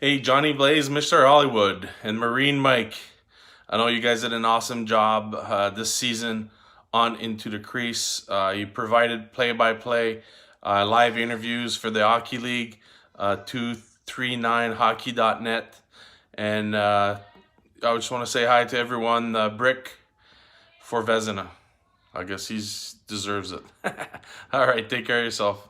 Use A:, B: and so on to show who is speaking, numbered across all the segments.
A: Hey, Johnny Blaze, Mr. Hollywood, and Marine Mike. I know you guys did an awesome job this season on Into the Crease. You provided play-by-play live interviews for the Hockey League, 239Hockey.net. And I just want to say hi to everyone. Brick for Vezina. I guess he deserves it. All right, take care of yourself.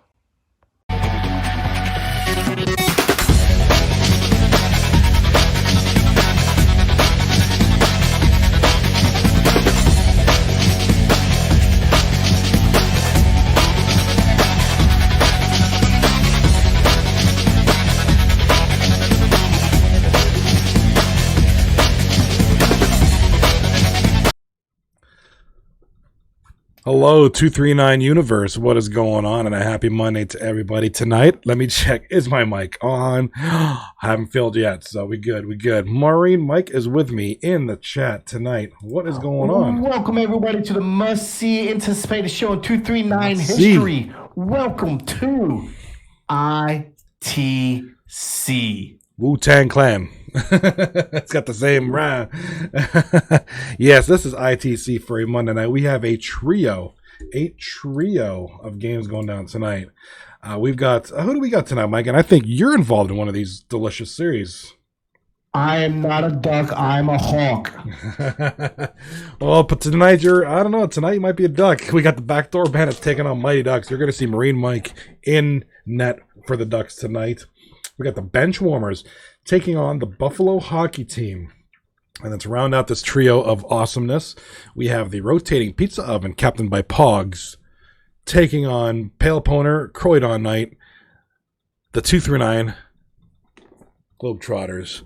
B: Hello, 239 Universe. What is going on? And a happy Monday to everybody tonight. Let me check. Is my mic on? I haven't filled yet, so we good. Maureen Mike is with me in the chat tonight. What is going on?
C: Welcome, everybody, to the must-see, anticipated show on 239 History. Welcome to ITC.
B: Wu-Tang Clan. It's got the same rhyme. Yes, this is ITC for a Monday night. We have a trio of games going down tonight. We've got, who do we got tonight, Mike? And I think you're involved in one of these delicious series.
C: I am not a duck. I'm a hawk.
B: Well, but tonight I don't know. Tonight you might be a duck. We got the Backdoor Bandits taking on Mighty Ducks. You're going to see Marine Mike in net for the Ducks tonight. We got the Bench Warmers taking on the Buffalo Hockey Team. And then to round out this trio of awesomeness, we have the Rotating Pizza Oven, captained by Pogs, taking on Pale Poner, Croydon Knight, the 239 Globetrotters.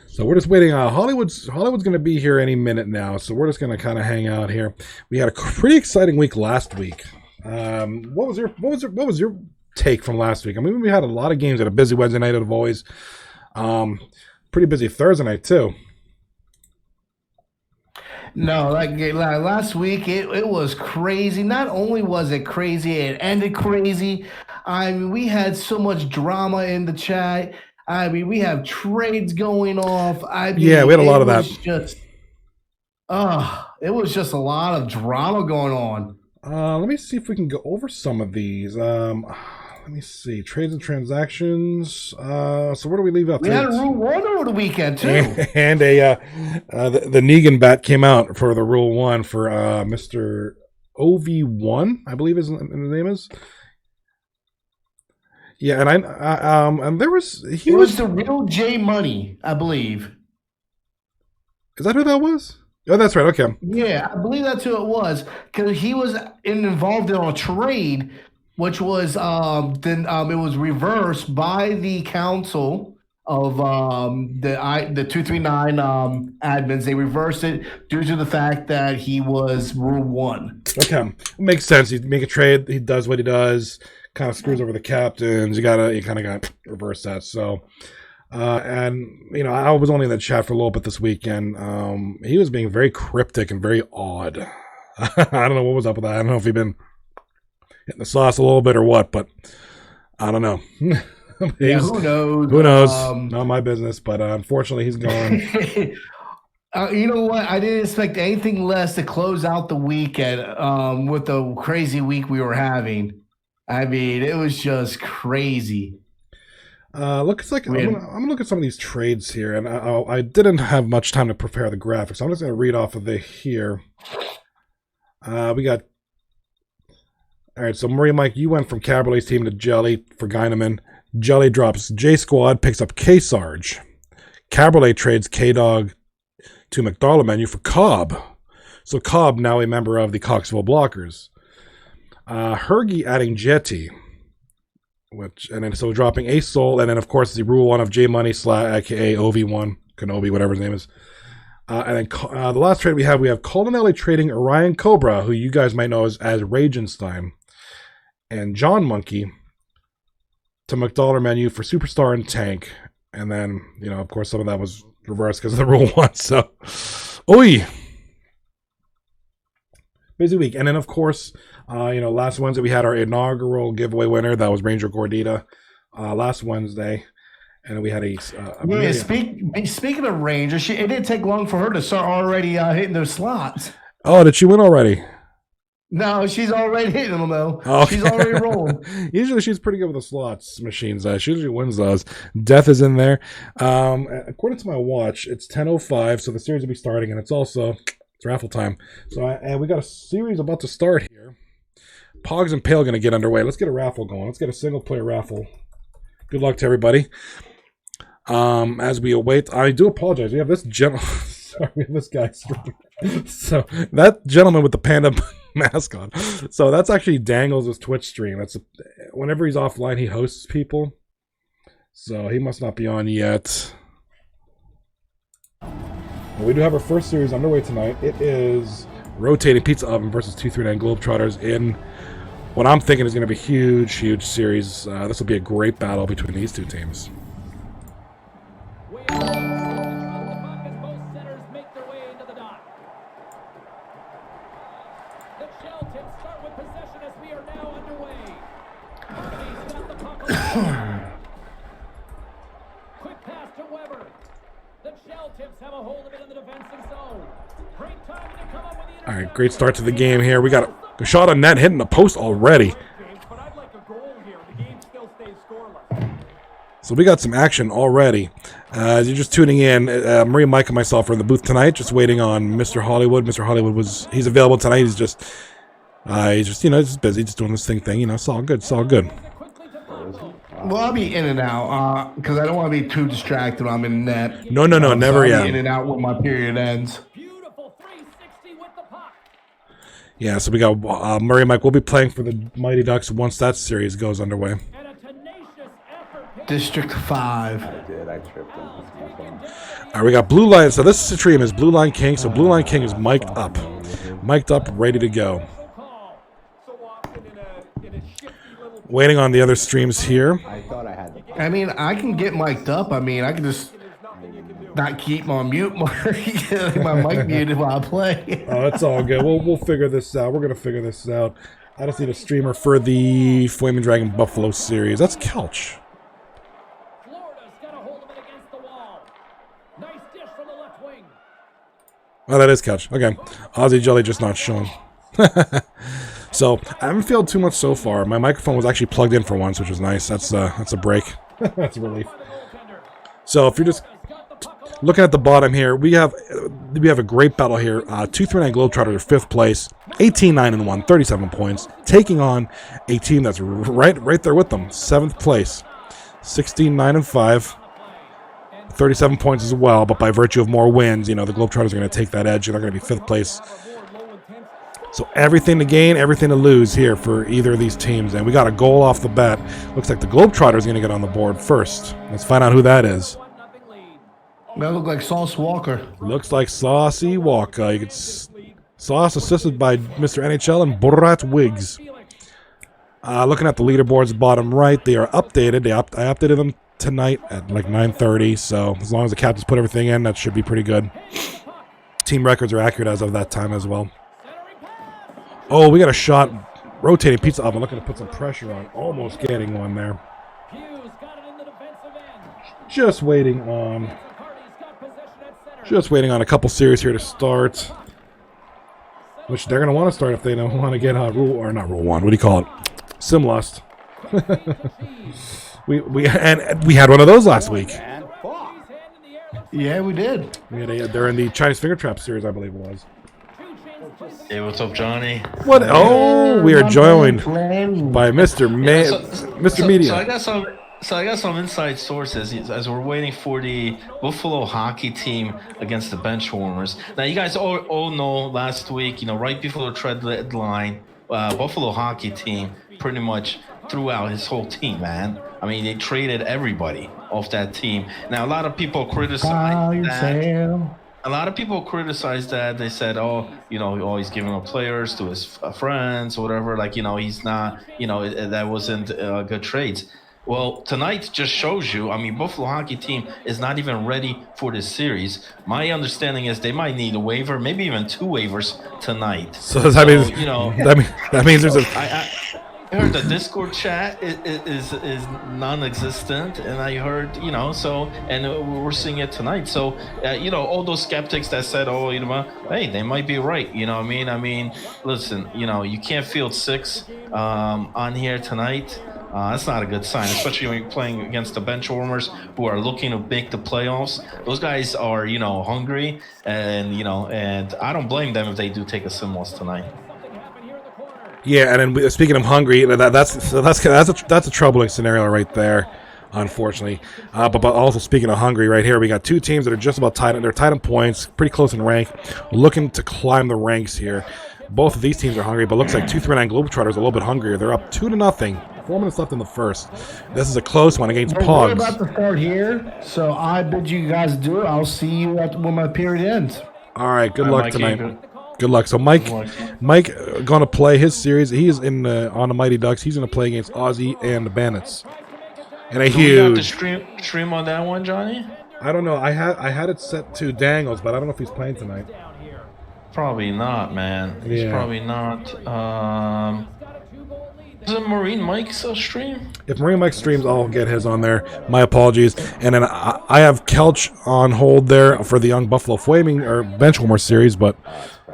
B: So we're just waiting. Hollywood's going to be here any minute now, so we're just going to kind of hang out here. We had a pretty exciting week last week. What was your take from last week? I mean, we had a lot of games. At a busy Wednesday night, as always. Pretty busy Thursday night too.
C: No, like last week, it was crazy. Not only was it crazy, it ended crazy. I mean, we had so much drama in the chat. I mean, we have trades going off. I mean,
B: yeah, we had a lot of that.
C: It was just a lot of drama going on.
B: Let me see if we can go over some of these. Let me see. Trades and transactions. So where do we leave out?
C: We had a Rule 1 over the weekend, too.
B: And the Negan bat came out for the Rule 1 for Mr. OV1, I believe his name is. Yeah, and there was...
C: It was the real J Money, I believe.
B: Is that who that was? Oh, that's right. Okay.
C: Yeah, I believe that's who it was. Because he was involved in a trade... which was then it was reversed by the council of the 239 admins. They reversed it due to the fact that he was Rule 1.
B: Okay, makes sense. You make a trade, he does what he does, kind of screws over the captains. You kind of got to reverse that. So, and you know, I was only in the chat for a little bit this weekend. He was being very cryptic and very odd. I don't know what was up with that. I don't know if he'd been hitting the sauce a little bit or what, but I don't know.
C: Yeah, who knows?
B: Who knows? Not my business, but unfortunately he's gone.
C: You know what? I didn't expect anything less to close out the weekend with the crazy week we were having. I mean, it was just crazy.
B: Looks like I'm gonna look at some of these trades here, and I didn't have much time to prepare the graphics. So I'm just gonna read off of it here. We got. All right, so Marie Mike, you went from Caberlet's team to Jelly for Geineman. Jelly drops J Squad, picks up K Sarge. Caberlet trades K Dog to McDonald menu for Cobb. So Cobb now a member of the Coxville Blockers. Hergy adding Jetty, so dropping Ace Soul, and then of course the Rule 1 of J Money aka OV1 Kenobi, whatever his name is. And then the last trade we have Colonelli trading Orion Cobra, who you guys might know as Ragenstein, and John Monkey to McDonald menu for Superstar and Tank. And then, you know, of course, some of that was reversed because of the Rule 1. So, oi! Busy week. And then, of course, last Wednesday we had our inaugural giveaway winner. That was Ranger Gordita last Wednesday. And we had a
C: speaking of range, it didn't take long for her to start already hitting those slots.
B: Oh, did she win already?
C: No, she's already hitting them, though.
B: Okay.
C: She's already rolling.
B: Usually she's pretty good with the slots machines. She usually wins those. Death is in there. According to my watch, it's 10:05, so the series will be starting, and it's raffle time. So and we got a series about to start here. Pogs and Pale going to get underway. Let's get a raffle going. Let's get a single-player raffle. Good luck to everybody. As we await, I do apologize. We have this sorry, we have this guy. So that gentleman with the panda mask on. So that's actually Dangles' Twitch stream. Whenever he's offline, he hosts people. So he must not be on yet. Well, we do have our first series underway tonight. It is Rotating Pizza Oven versus 239 Globetrotters in what I'm thinking is going to be a huge, huge series. This will be a great battle between these two teams. All right, great start to the game here. We got a shot on net hitting the post already. So we got some action already. As you're just tuning in, Maria, Mike, and myself are in the booth tonight, just waiting on Mr. Hollywood. Mr. Hollywood he's available tonight. He's just just busy, just doing this thing. It's all good. It's all good.
C: Well, I'll be in and out because I don't want to be too distracted when I'm in net.
B: No, never yet.
C: I'll be in and out when my period ends.
B: Yeah, so we got Murray and Mike. We'll be playing for the Mighty Ducks once that series goes underway.
C: District 5.
D: I did. I tripped him.
B: All right, we got Blue Line. So this stream is Blue Line King. So Blue Line King is mic'd up. Mic'd up, ready to go. Waiting on the other streams here.
D: I thought I had.
C: I mean, I can get mic'd up. I mean, I can just not keep my mute my mic muted while I play.
B: Oh, it's all good. We'll figure this out. We're gonna figure this out. I just need a streamer for the Flaming Dragon Buffalo series. That's Kelch. Oh, that is Kelch. Okay, Aussie Jelly just not showing. So I haven't felt too much so far. My microphone was actually plugged in for once, which was nice. That's a break. That's a relief. So if you're just looking at the bottom here, we have a great battle here. 239 Globetrotters, 5th place, 18-9-1, 37 points, taking on a team that's right there with them, 7th place, 16-9-5, 37 points as well. But by virtue of more wins, the Globetrotters are going to take that edge. They're going to be 5th place. So everything to gain, everything to lose here for either of these teams. And we got a goal off the bat. Looks like the Globetrotters are going to get on the board first. Let's find out who that is.
C: That look like Sauce Walker.
B: Looks like Saucy Walker. You get Sauce assisted by Mr. NHL and Borat Wiggs. Looking at the leaderboards bottom right, they are updated. I updated them tonight at like 9:30. So as long as the captains put everything in, that should be pretty good. Team records are accurate as of that time as well. Oh, we got a shot. Rotating Pizza Oven. Looking to put some pressure on. Almost getting one there. Just waiting on a couple series here to start. Which they're going to want to start if they don't want to get not Rule 1. What do you call it? Simlust. we had one of those last week.
C: Yeah, we did.
B: They're in the Chinese Finger Trap series, I believe it was.
E: Hey, what's up, Johnny?
B: What? Oh, we are joined by Mr. Media.
E: So I got some inside sources as we're waiting for the Buffalo hockey team against the Benchwarmers. Now, you guys all know last week, right before the trade deadline, Buffalo hockey team pretty much threw out his whole team, man. I mean, they traded everybody off that team. Now, a lot of people criticize that. A lot of people criticize that. They said, he's giving up players to his friends or whatever. Like, he's not, that wasn't good trades. Well, tonight just shows you, Buffalo hockey team is not even ready for this series. My understanding is they might need a waiver, maybe even 2 waivers tonight.
B: So that means there's a
E: I heard the Discord chat is non-existent, and I heard, so, and we're seeing it tonight. So, all those skeptics that said, oh, hey, they might be right. You know what I mean? I mean, listen, you can't field 6 on here tonight. That's not a good sign, especially when you're playing against the bench warmers who are looking to make the playoffs. Those guys are, hungry, and and I don't blame them if they do take a sim loss tonight.
B: Yeah, and then speaking of hungry, that's a troubling scenario right there, unfortunately. But also speaking of hungry, right here we got two teams that are just about tied. They're tied in points, pretty close in rank, looking to climb the ranks here. Both of these teams are hungry, but looks like 239 Globetrotters are a little bit hungrier. They're up 2-0. 4 minutes left in the first. This is a close one against Pogs.
C: We're about to start here, so I bid you guys do it. I'll see you when my period ends.
B: All right, good luck tonight. Good luck. So Mike going to play his series. He's in on the Mighty Ducks. He's going to play against Aussie and the Bandits. And a huge
E: stream on that one, Johnny.
B: I don't know. I had it set to Dangles, but I don't know if he's playing tonight.
E: Probably not, man. He's probably not. Is it Marine Mike's stream?
B: If Marine Mike streams, I'll get his on there. My apologies. And then I have Kelch on hold there for the Young Buffalo Flaming or Benchwarmer series, but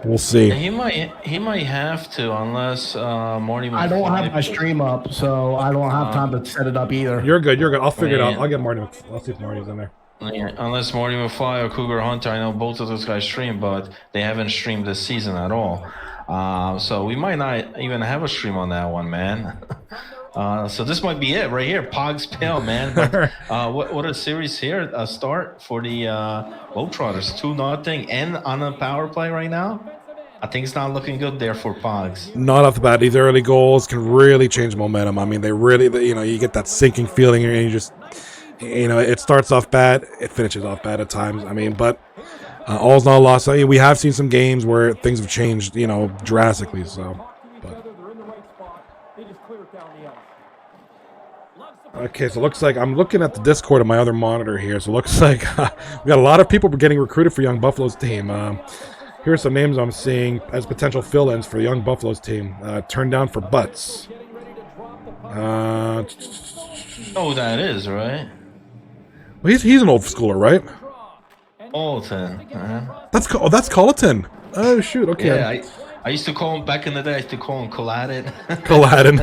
B: we'll see.
E: He might have to, unless Marty.
C: I don't have my stream up, so I don't have time to set it up either.
B: You're good. I'll figure it out. I'll get Marty. I'll see if Marty's in there.
E: Yeah, unless Marty McFly or Cougar Hunter, I know both of those guys stream, but they haven't streamed this season at all. So we might not even have a stream on that one, man. So this might be it right here. Pogs Pale, man. But, what a series here. A start for the Globetrotters. 2-0 and on a power play right now. I think it's not looking good there for Pogs.
B: Not off the bat. These early goals can really change momentum. I mean, they really, you get that sinking feeling and you just, it starts off bad. It finishes off bad at times. I mean, but all's not lost. I mean, we have seen some games where things have changed, drastically. So, okay, so it looks like I'm looking at the Discord on my other monitor here. So it looks like we got a lot of people getting recruited for Young Buffalo's team. Here are some names I'm seeing as potential fill-ins for the Young Buffalo's team. Turned down for Butts.
E: Oh, that is right.
B: Well, he's an old schooler, right?
E: Colton.
B: That's Colton. Oh shoot. Okay.
E: Yeah, I used to call him back in the day. I used to call him Coladin.
B: Aladdin.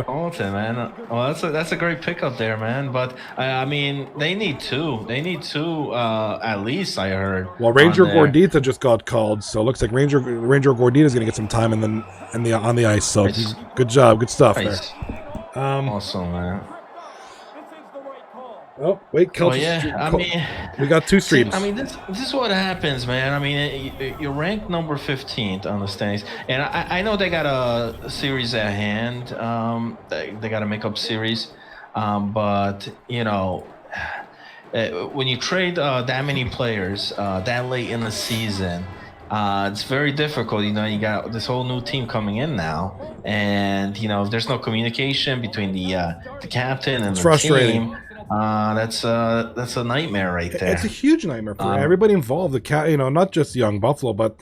E: Colton, man. Well, that's a great pickup there, man. But I mean, they need two. They need two at least. I heard.
B: Well, Ranger Gordita just got called, so it looks like Ranger Gordita is going to get some time on the ice. So
E: nice.
B: Good job, good stuff
E: nice.
B: There.
E: Awesome, man.
B: Oh wait, Kelch. We got two streams.
E: I mean, this is what happens, man. I mean, you're ranked number 15th on the standings, and I know they got a series at hand. They got a makeup series, but when you trade that many players that late in the season, it's very difficult. You got this whole new team coming in now, and if there's no communication between the captain and the team. That's a nightmare right there.
B: It's a huge nightmare for everybody involved. Not just Young Buffalo, but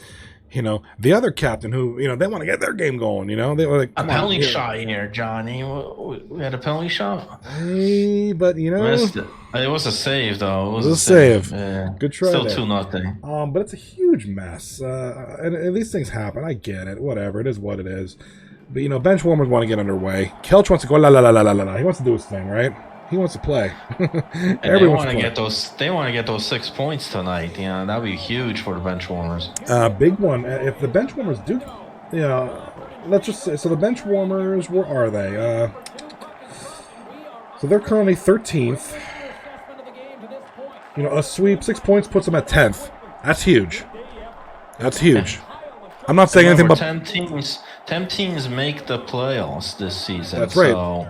B: the other captain who they want to get their game going. They were like
E: a penalty shot here, Johnny. We had a penalty shot.
B: Hey, but
E: missed it. It was a save though.
B: It was a save.
E: Yeah.
B: Good try.
E: Still
B: there.
E: 2-0.
B: But it's a huge mess. And these things happen. I get it. Whatever. It is what it is. But bench warmers want to get underway. Kelch wants to go la la la la la la. He wants to do his thing, right? He wants to play.
E: And they want to get those. They want to get those 6 points tonight. That'd be huge for the bench warmers.
B: Big one. If the bench warmers do, let's just say. So the bench warmers, where are they? So they're currently 13th. A sweep 6 points puts them at 10th. That's huge. I'm not saying anything but
E: 10 teams. 10 teams make the playoffs this season.
B: That's right.
E: So,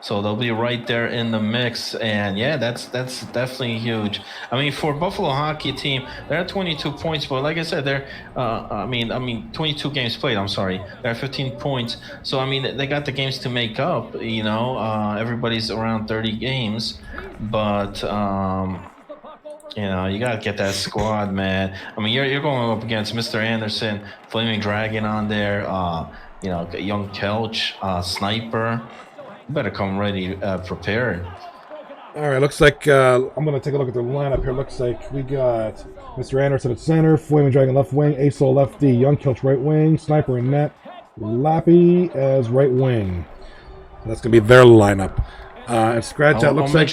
E: so they'll be right there in the mix, and yeah, that's definitely huge. I mean, for Buffalo hockey team, they're at 22 points, but like I said, they're 22 games played. I'm sorry, they're at 15 points. So I mean, they got the games to make up. Everybody's around 30 games, but You know, you gotta get that squad, man. I mean, you're going up against Mr. Anderson, Flaming Dragon on there. You know, young Kelch, Sniper. You better come ready, prepared.
B: All right, looks like I'm going to take a look at the lineup here. Looks like we got Mr. Anderson at center, Flaming Dragon left wing, Asol left D, Young Kilch right wing, Sniper in net, Lappy as right wing. That's going to be their lineup. And Scratch out looks like...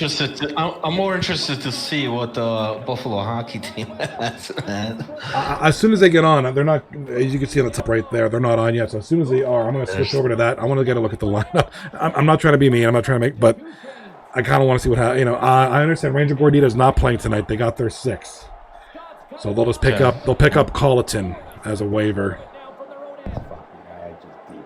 E: I'm more interested to see what the Buffalo hockey team has, man.
B: As soon as they get on, they're not, as you can see on the top right there, they're not on yet. So as soon as they are, I'm going to switch over to that. I want to get a look at the lineup. I'm not trying to be mean. I'm not trying to make, but I kind of want to see what happens. You know, I understand Ranger Gordita is not playing tonight. They got their 6, so they'll just pick up. They'll pick up Colleton as a waiver.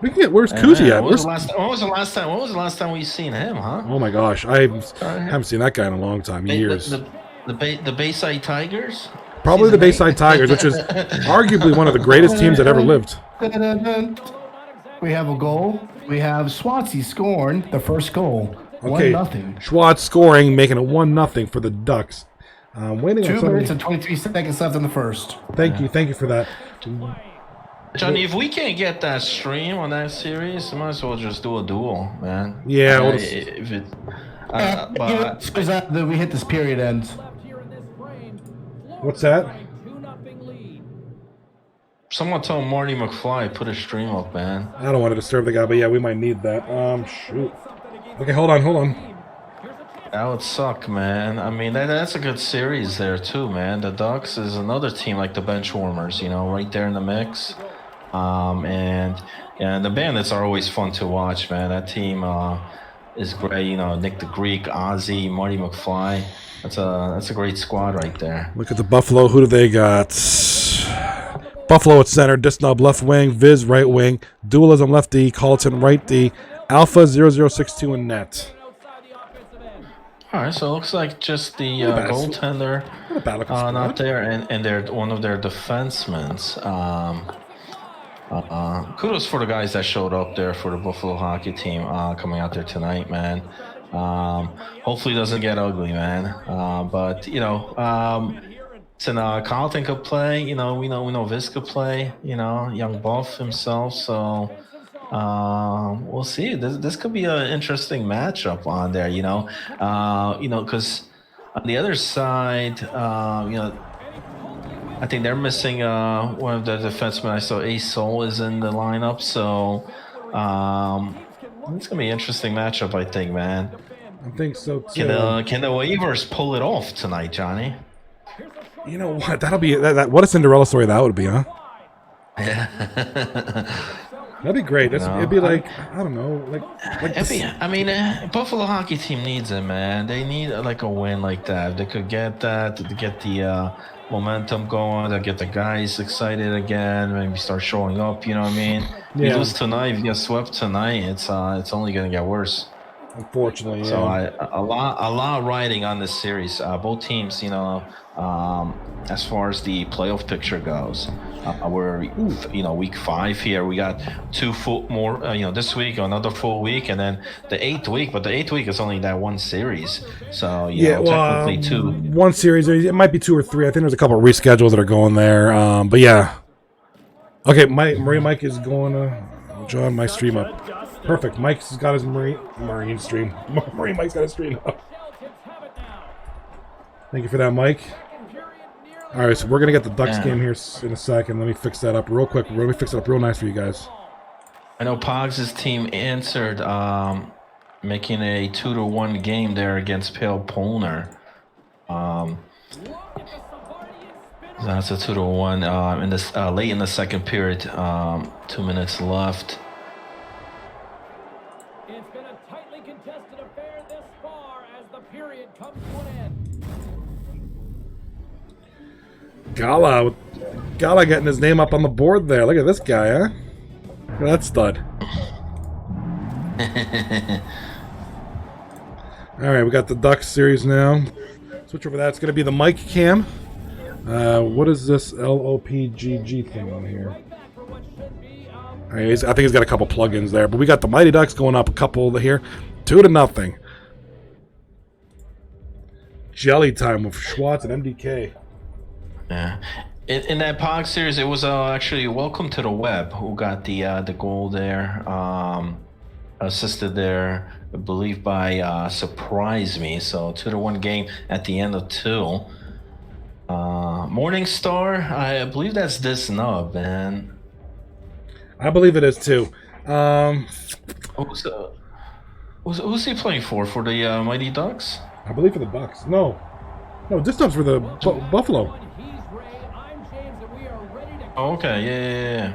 B: We can get. Where's Kuzi at?
E: When was the last time we seen him? Huh?
B: Oh my gosh, I haven't seen that guy in a long time. Years.
E: The Bayside Tigers.
B: Probably the Bayside Tigers, which is arguably one of the greatest teams that ever lived.
C: We have a goal. We have Swansea scoring the first goal.
B: Okay,
C: 1-0.
B: Schwartz scoring, making it 1-0 for the Ducks. Waiting
C: 2
B: on somebody.
C: minutes and 23 seconds left in the first.
B: Thank you for that.
E: Johnny, if we can't get that stream on that series, we might as well just do a duel, man.
B: Yeah,
E: if it.
C: But we hit this period ends.
B: What's that?
E: Someone tell Marty McFly put a stream up, man.
B: I don't want to disturb the guy, but yeah, we might need that. Shoot. Okay, hold on.
E: That would suck, man. I mean, that's a good series there too, man. The Ducks is another team like the Benchwarmers, you know, right there in the mix. And the Bandits are always fun to watch, man. That team is great. You know, Nick the Greek, Ozzy, Marty McFly. That's a great squad right there.
B: Look at the Buffalo. Who do they got? Buffalo at center, Disnub left wing, Viz right wing, Dualism left D, Colleton right D, Alpha 0062 in net.
E: All right, so it looks like just the goaltender not there, and they're one of their defensemen. Kudos for the guys that showed up there for the Buffalo hockey team coming out there tonight, man. Hopefully it doesn't get ugly, man. But you know, Colleton could play. You know, we know Viz could play. You know, young Buff himself. So we'll see. This could be an interesting matchup on there. You know, because on the other side, you know, I think they're missing one of the defensemen. I saw Ace Soul is in the lineup, so it's gonna be an interesting matchup. I think, man.
B: I think so too.
E: Can the waivers pull it off tonight, Johnny?
B: You know what? That'll be that. What a Cinderella story that would be, huh? That'd be great. It'd be like I don't know, like.
E: I mean, Buffalo hockey team needs it, man. They need like a win like that. They could get that to get the momentum going, to get the guys excited again. Maybe start showing up. You know what I mean?
B: Yeah.
E: You lose tonight, if you get swept tonight, it's only gonna get worse.
B: Unfortunately, yeah.
E: So a lot riding on this series. Both teams, you know, as far as the playoff picture goes, we're week 5 here. We got 2 full more, this week, another full week, and then the 8th week. But the 8th week is only that one series. So technically 2.
B: One series. It might be 2 or 3. I think there's a couple of reschedules that are going there. But yeah. Okay, Mike is going to join my stream up. Perfect. Mike's got his Marine stream. Marine Mike's got his stream up. Thank you for that, Mike. All right, so we're gonna get the Ducks game here in a second. Let me fix that up real quick. Let me fix it up real nice for you guys.
E: I know Pogs' team answered, making a 2-1 game there against Pale Polner. That's a 2-1 in this late in the second period. 2 minutes left.
B: Gala getting his name up on the board there. Look at this guy, huh? Look at that stud. All right, we got the Ducks series now. Switch over that. It's going to be the Mike cam. What is this LOPGG thing on here? All right, I think he's got a couple plugins there, but we got the Mighty Ducks going up a couple here, 2-0. jelly time with Schwartz and MDK.
E: Yeah. In that POG series, it was actually Welcome to the Web who got the goal there. Assisted there, I believe, by Surprise Me. So 2-1 game at the end of 2. Morningstar, I believe that's this nub, man.
B: I believe it is too.
E: Who's he playing for? For the Mighty Ducks?
B: I believe for the Bucks. No, this stuff's for the Buffalo.
E: Oh, okay, yeah.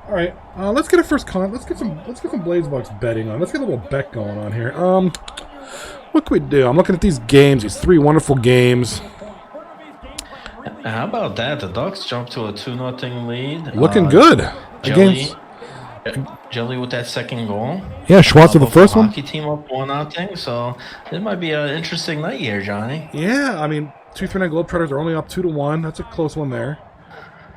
B: All right, let's get a first let's get some Blaze Bucks betting on. Let's get a little bet going on here. What can we do? I'm looking at these games. These 3 wonderful games.
E: How about that? The Ducks jumped to a 2-0 lead.
B: Looking good.
E: Jelly with that second goal.
B: Yeah, Schwartz with the first one.
E: Hockey team up 1-0. So this might be an interesting night here, Johnny.
B: Yeah, I mean, 239 Globetrotters are only up 2-1. That's a close one there.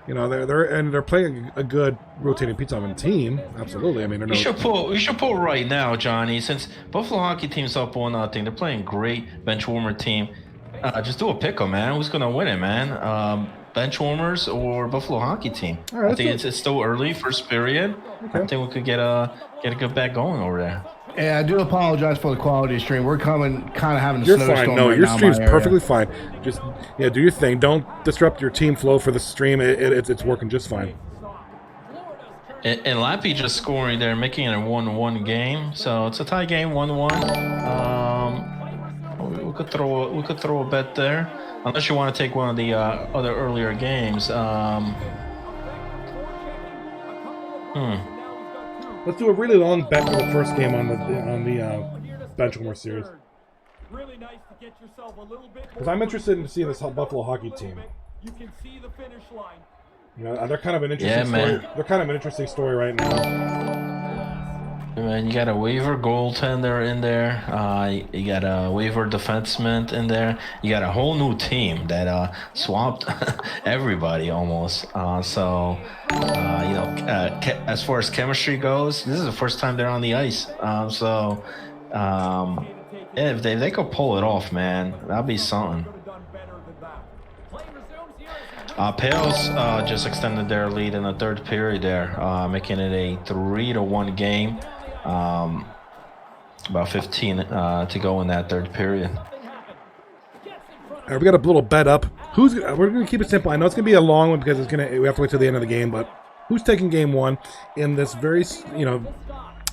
B: You know, they're playing a good rotating pizza oven team. Absolutely. I mean,
E: we should pull right now, Johnny. Since Buffalo hockey team's up 1-0, they're playing great bench warmer team. Just do a pick 'em, man. Who's gonna win it, man? Bench warmers or Buffalo hockey team?
B: Right,
E: I think it's still early, first period. Okay. I think we could get a good bet going over there.
C: Yeah, I do apologize for the quality of stream. We're kind of having a
B: You're
C: snowstorm.
B: fine. No,
C: right
B: your
C: now
B: stream's
C: in my area.
B: perfectly fine. Just do your thing. Don't disrupt your team flow for the stream. It's working just fine.
E: And Lappy just scoring there, making it a 1-1 game. So it's a tie game, 1-1. We could throw a bet there, unless you want to take one of the other earlier games.
B: Let's do a really long bet for the first game on the Benchwarmer series. Because I'm interested in seeing this Buffalo hockey team. You can see the finish line. You know, they're kind of an interesting story. They're kind of an interesting story right now.
E: Man, you got a waiver goaltender in there. You got a waiver defenseman in there. You got a whole new team that swapped everybody almost. As far as chemistry goes, this is the first time they're on the ice. If they could pull it off, man, that'd be something. Pales just extended their lead in the third period there, making it a 3-1 game. About 15 to go in that third period.
B: All right, we got a little bet up. We're going to keep it simple. I know it's going to be a long one because we have to wait till the end of the game, but who's taking game 1 in this very, I'm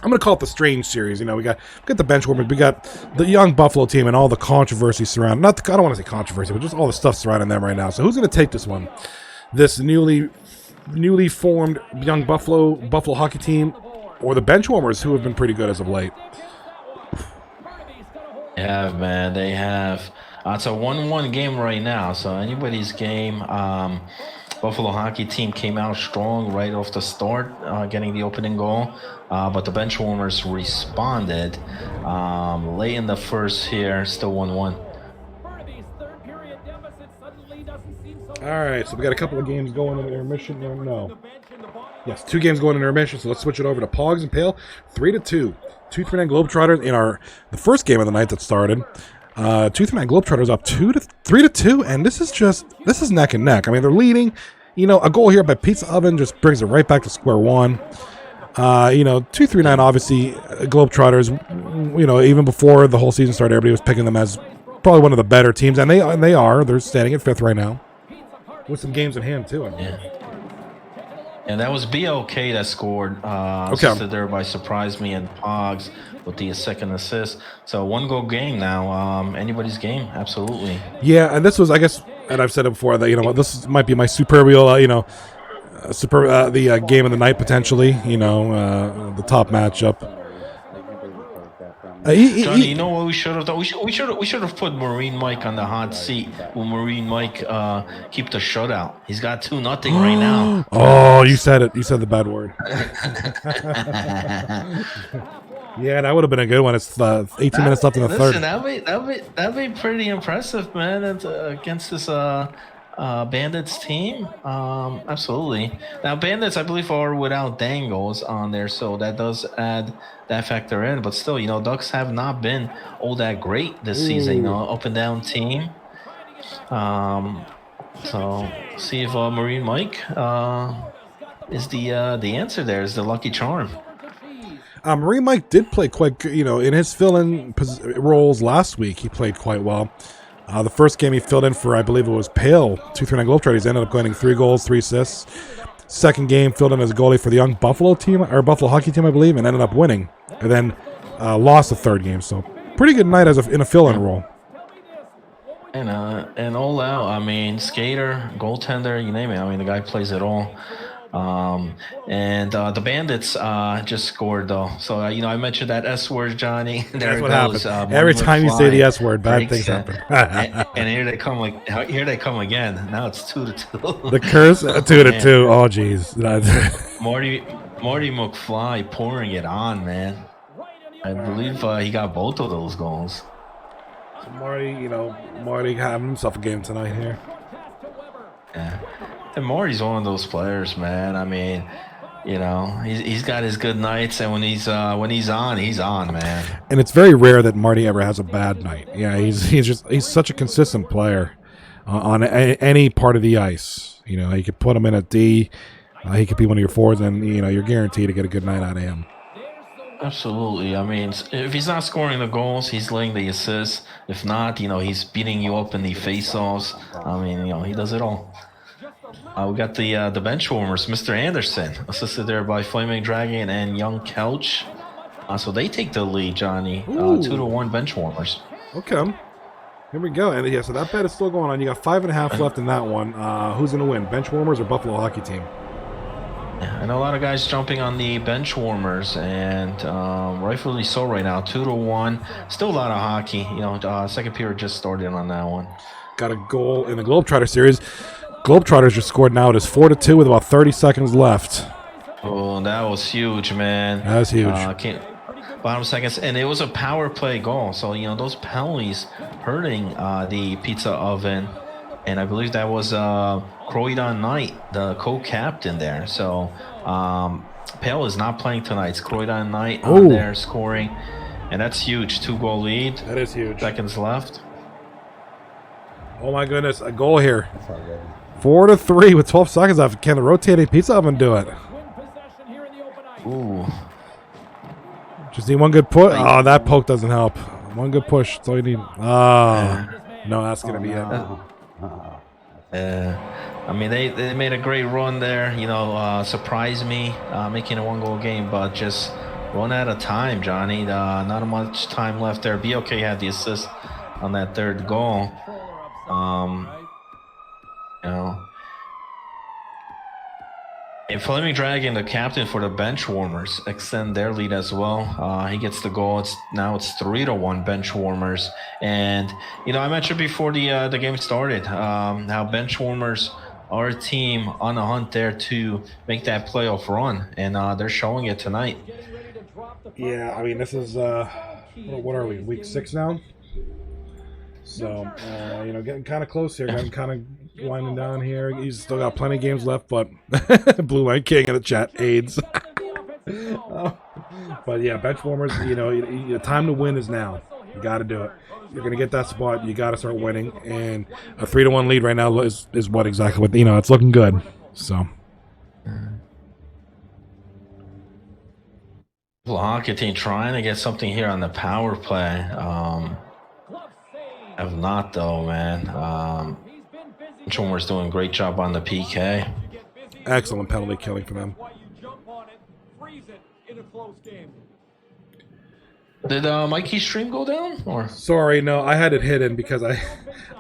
B: going to call it the strange series. We got the bench warmers, we got the young Buffalo team and all the controversy surrounding. I don't want to say controversy, but just all the stuff surrounding them right now. So who's going to take this one? This newly formed young Buffalo hockey team, or the bench warmers who have been pretty good as of late?
E: Yeah, man, they have. It's a 1-1 game right now, so anybody's game. Buffalo hockey team came out strong right off the start, getting the opening goal, but the bench warmers responded late in the first here, still 1-1.
B: All right, so we got a couple of games going in intermission. No. Yes, 2 games going in intermission, so let's switch it over to Pogs and Pale. 3-2. 239 Globetrotters in the first game of the night that started. 239 Globetrotters up 3-2, and this is neck and neck. I mean, they're leading. A goal here by Pizza Oven just brings it right back to square one. 239 obviously Globetrotters. Even before the whole season started, everybody was picking them as probably one of the better teams, and they are. They're standing at 5th right now, with some games in hand too.
E: Yeah. And that was BOK that scored. Assisted there by Surprise Me and Pogs with the second assist. So 1-goal game now. Anybody's game, absolutely.
B: Yeah, and this was, I guess, and I've said it before that this might be my superbial, the game of the night potentially. The top matchup.
E: Johnny, you know what we should have done? We should have put Marine Mike on the hot seat. Will Marine Mike keep the shutout? He's got 2-0 right now.
B: Oh, you said it. You said the bad word. Yeah, that would have been a good one. It's 18 minutes left in the third.
E: That'd be pretty impressive, man. Against this Bandits team? Absolutely. Now, Bandits, I believe, are without Dangles on there, so that does add that factor in. But still, Ducks have not been all that great this season. Up and down team. So see if Marine Mike is the answer. There is the lucky charm.
B: Marine Mike did play quite good, in his fill-in roles last week. He played quite well. The first game he filled in for, I believe it was Pale, 239 Globetrotters. He ended up getting 3 goals, 3 assists. Second game filled in as a goalie for the young Buffalo team, or Buffalo hockey team, I believe, and ended up winning. And then lost the third game. So pretty good night in a fill-in role.
E: And all out, I mean, skater, goaltender, you name it. I mean, the guy plays it all. And the Bandits just scored, though. So, I mentioned that S word, Johnny. There
B: That's what
E: goes.
B: happens. Every time you say the S word, bad things happen.
E: and here they come, again. Now it's 2-2.
B: The curse, 2-2. Oh, jeez.
E: Marty McFly pouring it on, man. I believe he got both of those goals.
B: So Marty having himself a game tonight here.
E: Yeah. And Marty's one of those players, man. I mean, he's got his good nights, and when he's on, man.
B: And it's very rare that Marty ever has a bad night. Yeah, he's such a consistent player on any part of the ice. You could put him in a D. He could be one of your forwards, and you're guaranteed to get a good night out of him.
E: Absolutely. I mean, if he's not scoring the goals, he's laying the assists. If not, he's beating you up in the face-offs. I mean, he does it all. We got the bench warmers, Mr. Anderson, assisted there by Flaming Dragon and Young Couch. So they take the lead, Johnny. 2-1 bench warmers.
B: Okay. Here we go. And so that bet is still going on. You got 5.5 left in that one. Who's going to win, bench warmers or Buffalo hockey team?
E: I know a lot of guys jumping on the bench warmers, and rightfully so right now. 2-1. Still a lot of hockey. Second period just started on that one.
B: Got a goal in the Globetrotter series. Globetrotters just scored now. It is 4-2 with about 30 seconds left.
E: Oh, that was huge, man.
B: That was huge.
E: Bottom seconds, and it was a power play goal. So, those penalties hurting the pizza oven. And I believe that was Croydon Knight, the co-captain there. So, Pale is not playing tonight. It's Croydon Knight on there scoring. And that's huge. 2-goal lead.
B: That is huge.
E: Seconds left.
B: Oh, my goodness. A goal here. 4-3 with 12 seconds left. Can the rotating pizza oven do it?
E: Ooh.
B: Just need one good push. Oh, that poke doesn't help. One good push. That's all you need. No, that's going to be it.
E: I mean, they made a great run there. Surprised me making a 1-goal game, but just run out of time, Johnny. Not much time left there. BOK had the assist on that third goal. And Flaming Dragon, the captain for the bench warmers, extend their lead as well. He gets the goal. It's 3-1 bench warmers. And I mentioned before the game started how bench warmers are a team on the hunt there to make that playoff run, and they're showing it tonight.
B: Yeah, I mean, this is what are we, week 6 now? So, getting kind of close here. Getting kind of winding down here. He's still got plenty of games left, but Blue Line King in the chat, AIDS. But yeah, bench warmers, time to win is now. You got to do it. You're going to get that spot. You got to start winning. And a 3-1 lead right now is what exactly what, it's looking good. So.
E: Hockey team trying to get something here on the power play. Have not though, man. Warmers doing a great job on the PK.
B: Excellent penalty killing for them.
E: Did Mikey's stream go down? Or
B: sorry, no, I had it hidden because I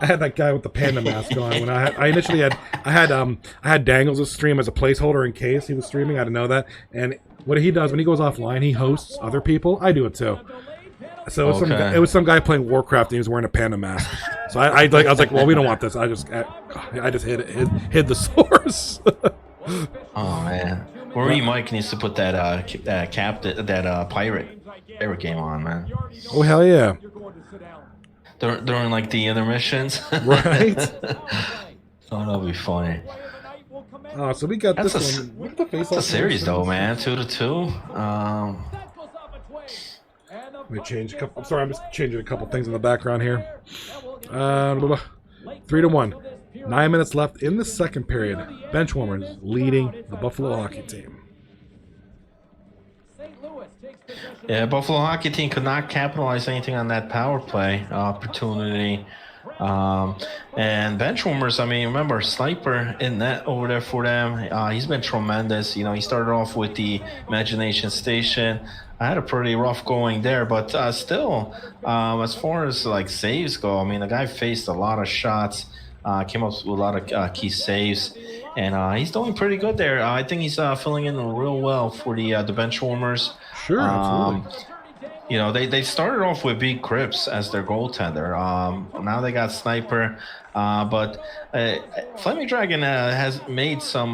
B: had that guy with the panda mask on. When I initially had Dangles' stream as a placeholder in case he was streaming. I didn't know that. And what he does when he goes offline, he hosts other people. I do it too. So it was some guy playing Warcraft and he was wearing a panda mask. So I was like, well, we don't want this. I just hid the source.
E: Oh man, Marie Mike needs to put that pirate game on, man.
B: Oh hell yeah!
E: During like the intermissions,
B: right?
E: Oh, that'll be funny.
B: So we got
E: That's
B: this
E: a,
B: one. Look at the face
E: that's a series, though, man. 2-2.
B: Let me change a couple. I'm sorry, I'm just changing a couple things in the background here. 3-1. 9 minutes left in the second period. Benchwarmers leading the Buffalo hockey team.
E: Yeah, Buffalo hockey team could not capitalize anything on that power play opportunity. And Benchwarmers, I mean, remember, Sniper in net over there for them. He's been tremendous. You know, he started off with the Imagination Station. I had a pretty rough going there, but still, as far as like saves go, I mean, the guy faced a lot of shots, came up with a lot of key saves, and he's doing pretty good there. I think he's filling in real well for the Benchwarmers.
B: Sure, absolutely.
E: You know, they started off with Big Cripps as their goaltender. Now they got Sniper. But Flaming Dragon has made some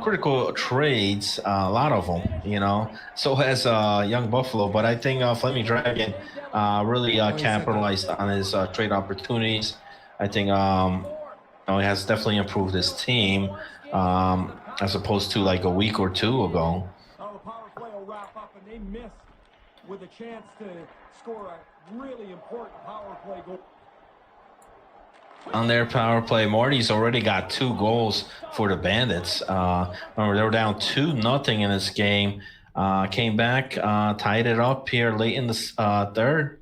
E: critical trades, a lot of them, you know. So has Young Buffalo. But I think Flaming Dragon really capitalized on his trade opportunities. I think you know, he has definitely improved his team as opposed to like a week or two ago.
F: With a chance to score a really important power play goal.
E: On their power play, Marty's already got 2 goals for the Bandits. Remember, they were down 2-0 in this game. Came back, tied it up here late in the third.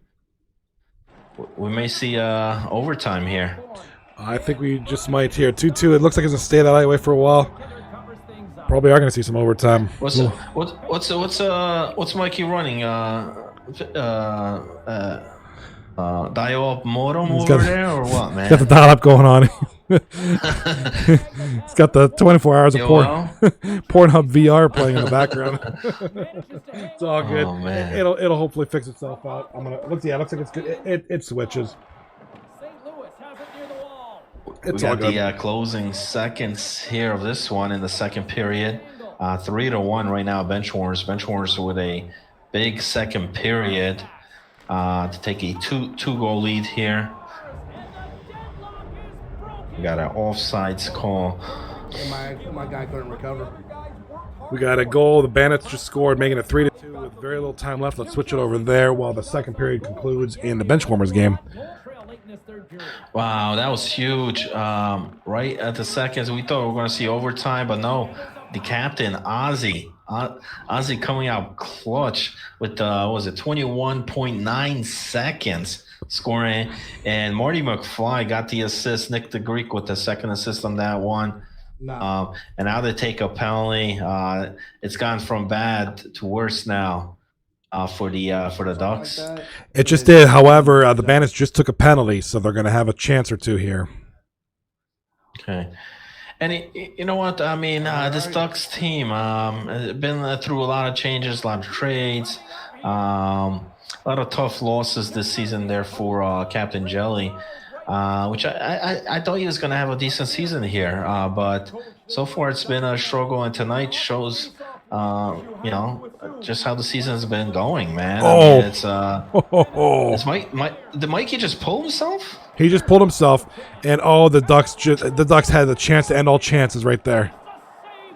E: We may see overtime here.
B: I think we just might here. 2-2. It looks like it's going to stay that way for a while. Probably are going to see some overtime.
E: What's Mikey running? Dial up modem over there or what, man?
B: He's got the dial up going on. He's got the 24 hours of Pornhub VR playing in the background. It's all good.
E: Oh, man.
B: It'll hopefully fix itself out. Looks like it's good. It switches.
E: We got the closing seconds here of this one in the second period. 3-1 right now, Benchwarmers. Benchwarmers with a big second period to take a two-goal lead here. We got an offsides call.
C: My guy couldn't recover.
B: We got a goal. The Bandits just scored, making it 3-2 with very little time left. Let's switch it over there while the second period concludes in the Benchwarmers game.
E: Wow, that was huge. Right at the seconds, we thought we were going to see overtime, but no. The captain, Ozzy coming out clutch with, 21.9 seconds scoring. And Marty McFly got the assist. Nick the Greek with the second assist on that one. And now they take a penalty. It's gone from bad to worse now. For the Ducks.
B: It just did. However, the Bandits just took a penalty, so they're going to have a chance or two here.
E: Okay. And you know what? I mean, this Ducks team has been through a lot of changes, a lot of trades, a lot of tough losses this season there for Captain Jelly, which I thought he was going to have a decent season here. But so far it's been a struggle, and tonight shows you know, just how the season's been going, man. I mean, it's did Mikey just pull himself?
B: He just pulled himself, and the Ducks had the chance to end all chances right there.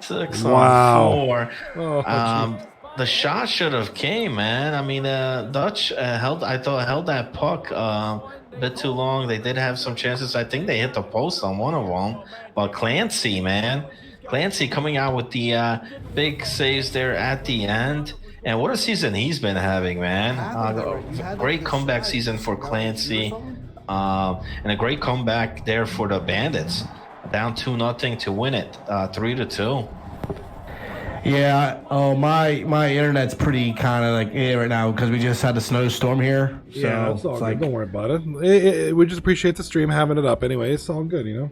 E: 6
B: wow.
E: on 4. The shot should have came, man. I mean, Dutch held that puck a bit too long. They did have some chances. I think they hit the post on one of them. But Clancy, man. Clancy coming out with the big saves there at the end. And what a season he's been having, man. Great comeback season for Clancy. And a great comeback there for the Bandits. Down 2-0 to win it, 3-2.
C: Yeah, my internet's pretty kind of like right now because we just had a snowstorm here. So
B: yeah, it's all good. Don't worry about it. We just appreciate the stream having it up anyway. It's all good, you know.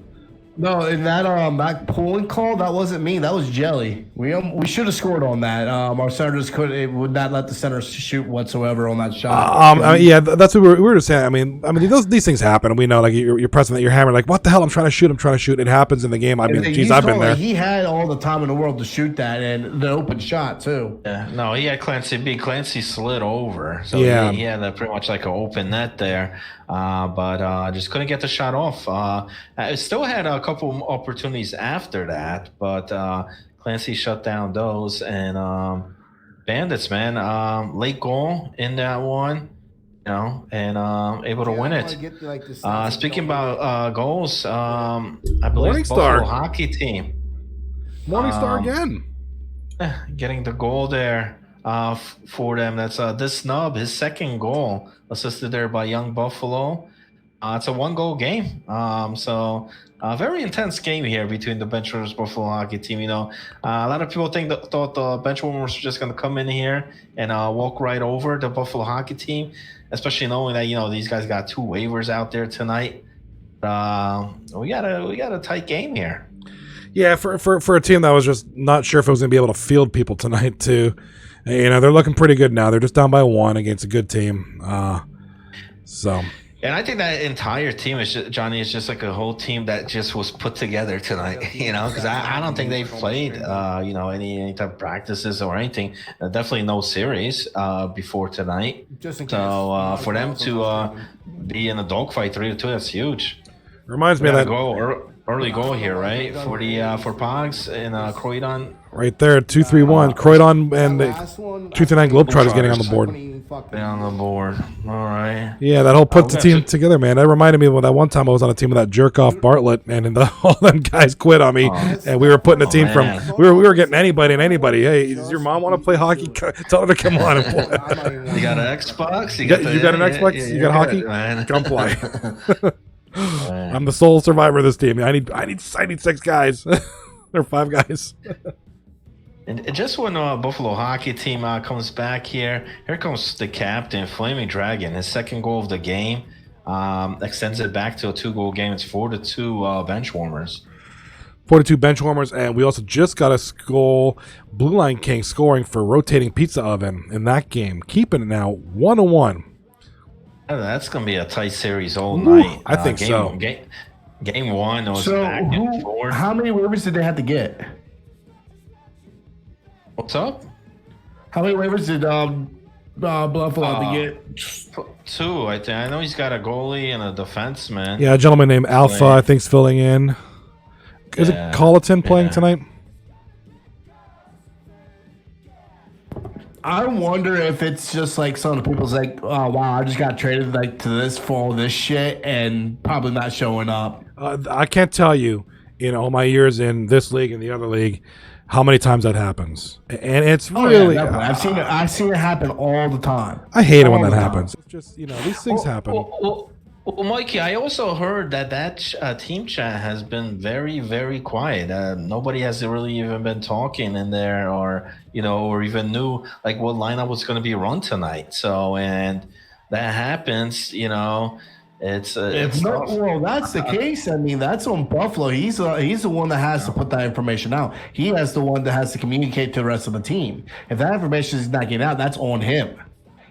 C: No, and that pulling call, that wasn't me. That was Jelly. We should have scored on that. Our center just would not let the center shoot whatsoever on that shot.
B: Yeah, that's what we were just saying. I mean, these things happen. We know, like you're pressing that, you're hammering, like what the hell? I'm trying to shoot. It happens in the game. I mean, geez, I've been there.
C: He had all the time in the world to shoot that, and the open shot too.
E: Yeah, no, he had Clancy. Clancy slid over, so
B: yeah,
E: he had pretty much like an open net there. But just couldn't get the shot off. I still had a couple opportunities after that, but Clancy shut down those. And Bandits, man, late goal in that one, and able to win it. Speaking about goals, I believe
B: Morningstar.
E: Buffalo hockey team.
B: Morningstar again.
E: Getting the goal there for them. That's this snub, his second goal, assisted there by Young Buffalo. It's a 1-goal game. So a very intense game here between the Benchwarmers Buffalo hockey team. A lot of people thought the Benchwarmers were just going to come in here and walk right over the Buffalo hockey team, especially knowing that these guys got 2 waivers out there tonight. We got a tight game here.
B: Yeah, for a team that was just not sure if it was going to be able to field people tonight too. They're looking pretty good now. They're just down by 1 against a good team.
E: And I think that entire team is just like a whole team that just was put together tonight, because I don't think they've played, any type of practices or anything. Definitely no series before tonight. So for them to be in a dogfight 3-2, that's huge.
B: Reminds me of that
E: early goal here, right? For Pogs and Croydon.
B: Right there, 2-3-1. Croydon and 239 Globetrotters getting on the board.
E: On the board. All right.
B: Yeah, that whole puts the team together, man. That reminded me of that one time I was on a team with that jerk off Bartlett, and all them guys quit on me, and we were putting a team from we were getting anybody and anybody. Hey, does your mom want to play hockey? Tell her to come on and play.
E: You got an Xbox?
B: You got an Xbox? You got hockey? Come play. I'm the sole survivor of this team. I need 6 guys or 5 guys.
E: And just when Buffalo hockey team comes back here comes the captain, Flaming Dragon. His second goal of the game extends it back to a 2-goal game. It's 4-2 Benchwarmers.
B: 4-2 Benchwarmers, and we also just got a goal. Blue Line King scoring for Rotating Pizza Oven in that game, keeping it now 1-1.
E: That's going to be a tight series all night.
B: I think so.
E: Game 1 was back and forth.
C: How many waivers did they have to get?
E: What's up?
C: How many waivers did Buffalo have to get?
E: 2, I think. I know he's got a goalie and a defenseman.
B: Yeah, a gentleman named Alpha, I think, is filling in. Is it Colleton playing tonight?
C: I wonder if it's just like some of the people's like, oh wow, I just got traded to this for all this shit and probably not showing up.
B: I can't tell you in all my years in this league and the other league how many times that happens, and it's really.
C: Yeah, I've seen it happen all the time.
B: I hate it when that happens. It's just these things happen.
E: Well, Mikey, I also heard that team chat has been very, very quiet. Nobody has really even been talking in there, or even knew like what lineup was going to be run tonight. So, and that happens, It's
C: not, well, that's the case. I mean, that's on Buffalo. He's the one that has to put that information out. He has the one that has to communicate to the rest of the team. If that information is not getting out, that's on him.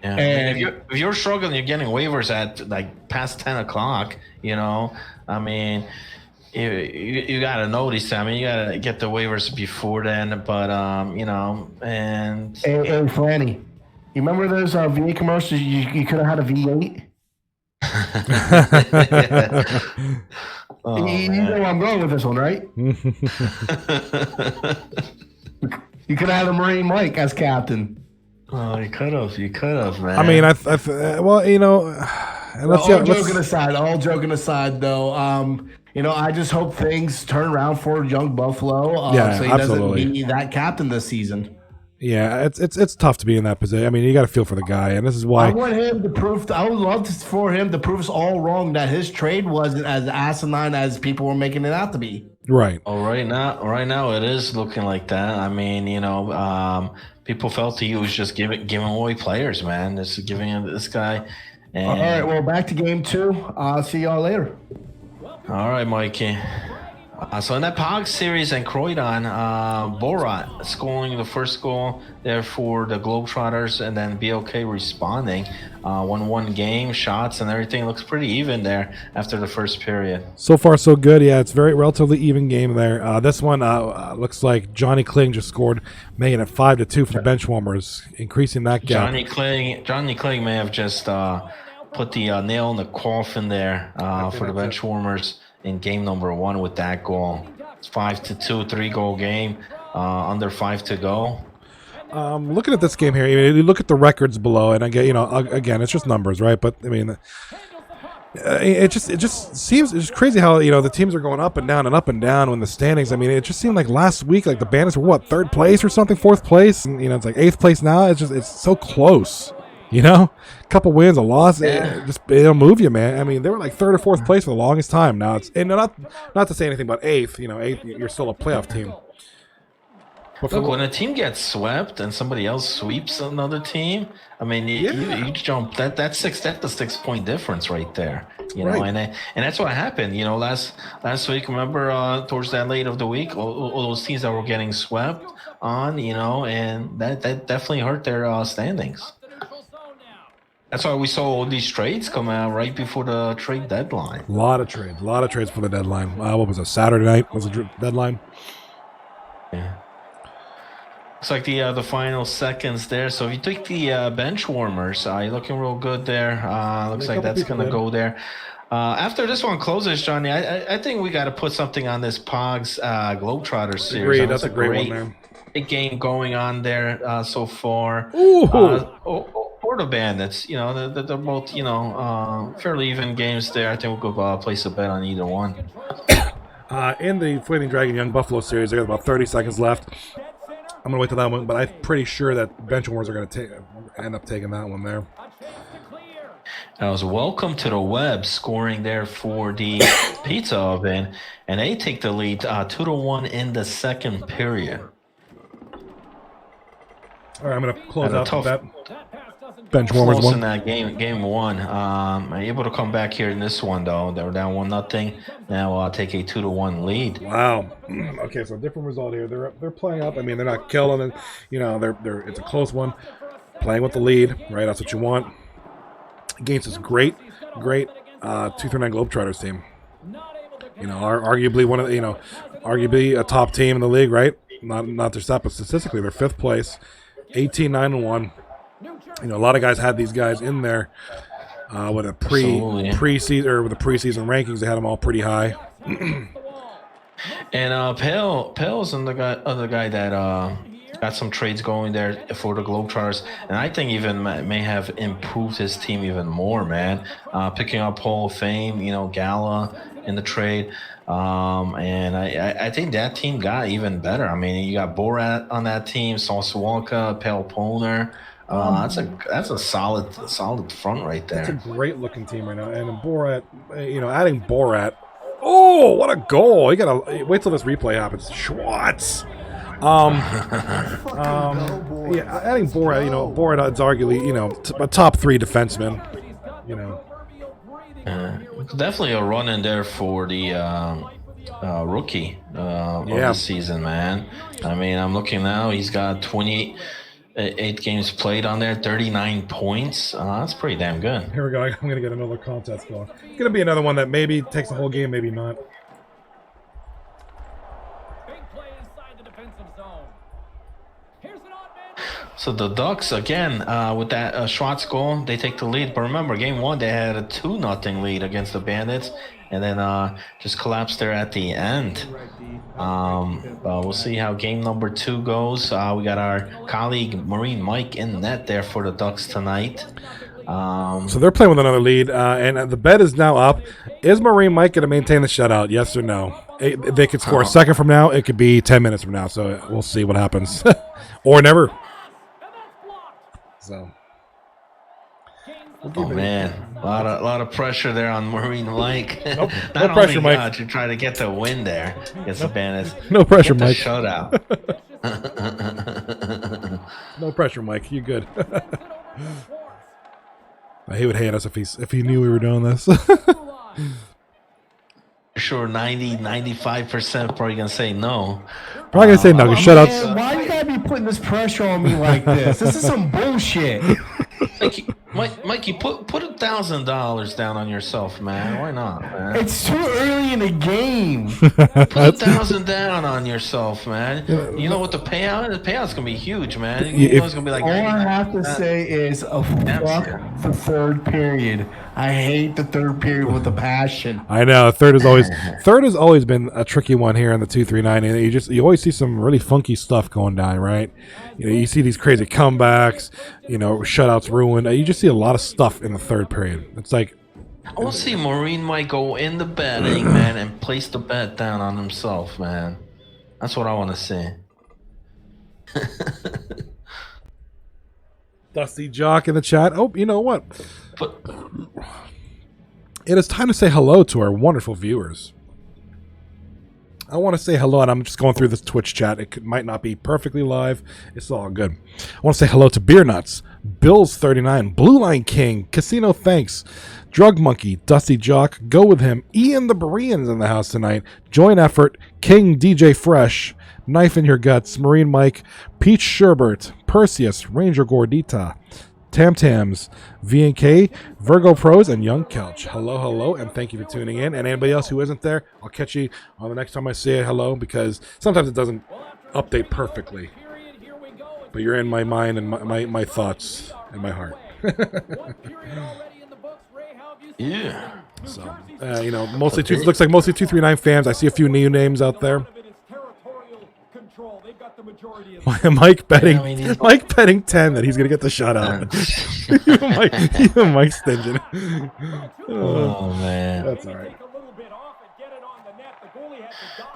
E: Yeah. And if you're struggling, you're getting waivers at like past 10 o'clock. I mean, you got to know these. I mean, you got to get the waivers before then. But and
C: hey, Franny, you remember those VA commercials? You could have had a V8. You know where I'm going with this one, right? You could have had a Marine Mike as captain.
E: Oh, you could have, man.
B: I mean,
C: all joking aside, though, I just hope things turn around for young Buffalo. So he doesn't be that captain this season.
B: Yeah, it's tough to be in that position. I mean, you got to feel for the guy, and this is why
C: I want him to prove. I would love for him to prove us all wrong that his trade wasn't as asinine as people were making it out to be.
B: Right.
E: Oh, right now it is looking like that. I mean, people felt he was just giving away players, man. This is giving this guy. And...
C: All right, well, back to game 2. I'll see y'all later.
E: All right, Mikey. So in that POG series and Croydon, Borat scoring the first goal there for the Globetrotters, and then BLK responding. 1-1 game, shots and everything looks pretty even there after the first period.
B: So far, so good. Yeah, it's very relatively even game there. This one looks like Johnny Kling just scored, making it 5-2 for the Benchwarmers, increasing that gap.
E: Johnny Kling may have just put the nail in the coffin there for the Benchwarmers. in game number 1 with that goal. It's 5-2, 3-goal game, under 5 to go.
B: Looking at this game here, you look at the records below, and again, it's just numbers, right? But I mean, it just seems it's crazy how the teams are going up and down in the standings. I mean, it just seemed like last week, like the Bandits were what, 3rd place or something, 4th place, and it's like 8th place now. It's so close. A couple wins, a loss, it'll move you, man. I mean, they were like 3rd or 4th place for the longest time. Now it's not to say anything about 8th. 8th, you're still a playoff team.
E: Look, when a team gets swept and somebody else sweeps another team, I mean, you jump that's the 6-point difference right there.
B: Right.
E: And that's what happened. Last week, remember, towards that late of the week, all those teams that were getting swept on, and that definitely hurt their standings. That's why we saw all these trades come out right before the trade deadline.
B: A lot of trades for the deadline. What was it? Saturday night was the deadline.
E: Yeah. Looks like the final seconds there. So if you take the bench warmers, you're looking real good there. Looks like that's going to go there. After this one closes, Johnny, I think we got to put something on this Pogs Globetrotter series.
B: Agreed. That's a great one, man.
E: Big game going on there so far. Or the Bandits, they're both, fairly even games there. I think we'll go place a bet on either one.
B: In the Flaming Dragon Young Buffalo series, they got about 30 seconds left. I'm going to wait till that one, but I'm pretty sure that bench warmers are going to end up taking that one there.
E: I was welcome to the web scoring there for the pizza oven, and they take the lead 2-1 in the second period.
B: All right, I'm going to close out
E: tough,
B: that bench warmers one.
E: In that game 1. Able to come back here in this one, though. They were down 1-0. Now take a 2-1 lead.
B: Wow. Okay, so different result here. They're playing up. I mean, they're not killing it. It's a close one. Playing with the lead, right? That's what you want. Against this great 239 Globetrotters team. Arguably one of arguably a top team in the league, right? Not their set, but statistically they're 5th place, 18-9-1. A lot of guys had these guys in there with a preseason or with the preseason rankings. They had them all pretty high.
E: And Pale's other guy that got some trades going there for the Globetrotters, and I think even may have improved his team even more, man. Picking up Hall of Fame, Gala in the trade. And I think that team got even better. I mean, you got Borat on that team, Sawsawalka, Pale Poner. That's a solid front right there.
B: That's a great looking team right now. And Borat, adding Borat. Oh, what a goal! You gotta wait till this replay happens. Schwartz. Adding Borat, Borat is arguably, a top 3 defenseman.
E: Definitely a run in there for the rookie of the season, man. I mean, I'm looking now. He's got 28 games played on there, 39 points. That's pretty damn good.
B: Here we go. I'm going to get another contest going. It's going to be another one that maybe takes the whole game, maybe not.
E: So the Ducks, again, with that Schwartz goal, they take the lead. But remember, game 1, they had a 2-0 lead against the Bandits, and then just collapsed there at the end. We'll see how game number 2 goes. We got our colleague Marine Mike in net there for the Ducks tonight.
B: So they're playing with another lead, and the bet is now up. Is Marine Mike going to maintain the shutout? Yes or no? They could score a second from now. It could be 10 minutes from now. So we'll see what happens, or never. So.
E: Man, a lot of pressure there on Marine Mike.
B: Nope.
E: Not
B: No pressure,
E: only,
B: Mike.
E: to try to get the win there against the Bandits.
B: No pressure,
E: Get the
B: Mike.
E: Shutout.
B: No pressure, Mike. You good? He would hate us if he knew we were doing this.
E: Sure, 95% probably gonna say no.
B: Probably gonna say no. Shutouts.
C: Man, why you gotta be putting this pressure on me like this? This is some bullshit.
E: Mikey, put $1,000 down on yourself, man. Why not, man?
C: It's too early in the game.
E: Put $1,000 down on yourself, man. You know what the payout? The payout's gonna be huge, man. It's gonna be like.
C: All I have to say is a fuck the third period. I hate the third period with a passion.
B: I know third has always been a tricky one here in the 239. And you always see some really funky stuff going down, right? You see these crazy comebacks, shutouts ruined. You just see a lot of stuff in the third period. It's like
E: I want to see Marine Mike go in the betting, man, and place the bet down on himself, man. That's what I want to see.
B: Dusty Jock in the chat. Oh, you know what?
E: But
B: It is time to say hello to our wonderful viewers. I want to say hello, and I'm just going through this Twitch chat. It might not be perfectly live. It's all good. I want to say hello to Beer Nuts, Bills39, Blue Line King, Casino Thanks, Drug Monkey, Dusty Jock, Go With Him, Ian the Berean's in the house tonight, Joint Effort, King DJ Fresh, Knife in Your Guts, Marine Mike, Peach Sherbert, Perseus, Ranger Gordita, Tam Tams, V&K, Virgo Pros, and Young Kelch. Hello, hello, and thank you for tuning in. And anybody else who isn't there, I'll catch you on the next time I say hello, because sometimes it doesn't update perfectly. But you're in my mind and my thoughts and my heart.
E: yeah.
B: So, mostly looks like mostly 239 fans. I see a few new names out there. Mike betting, Mike betting 10 that he's gonna get the shutout. Mike's stinging.
E: Oh man,
B: that's all right.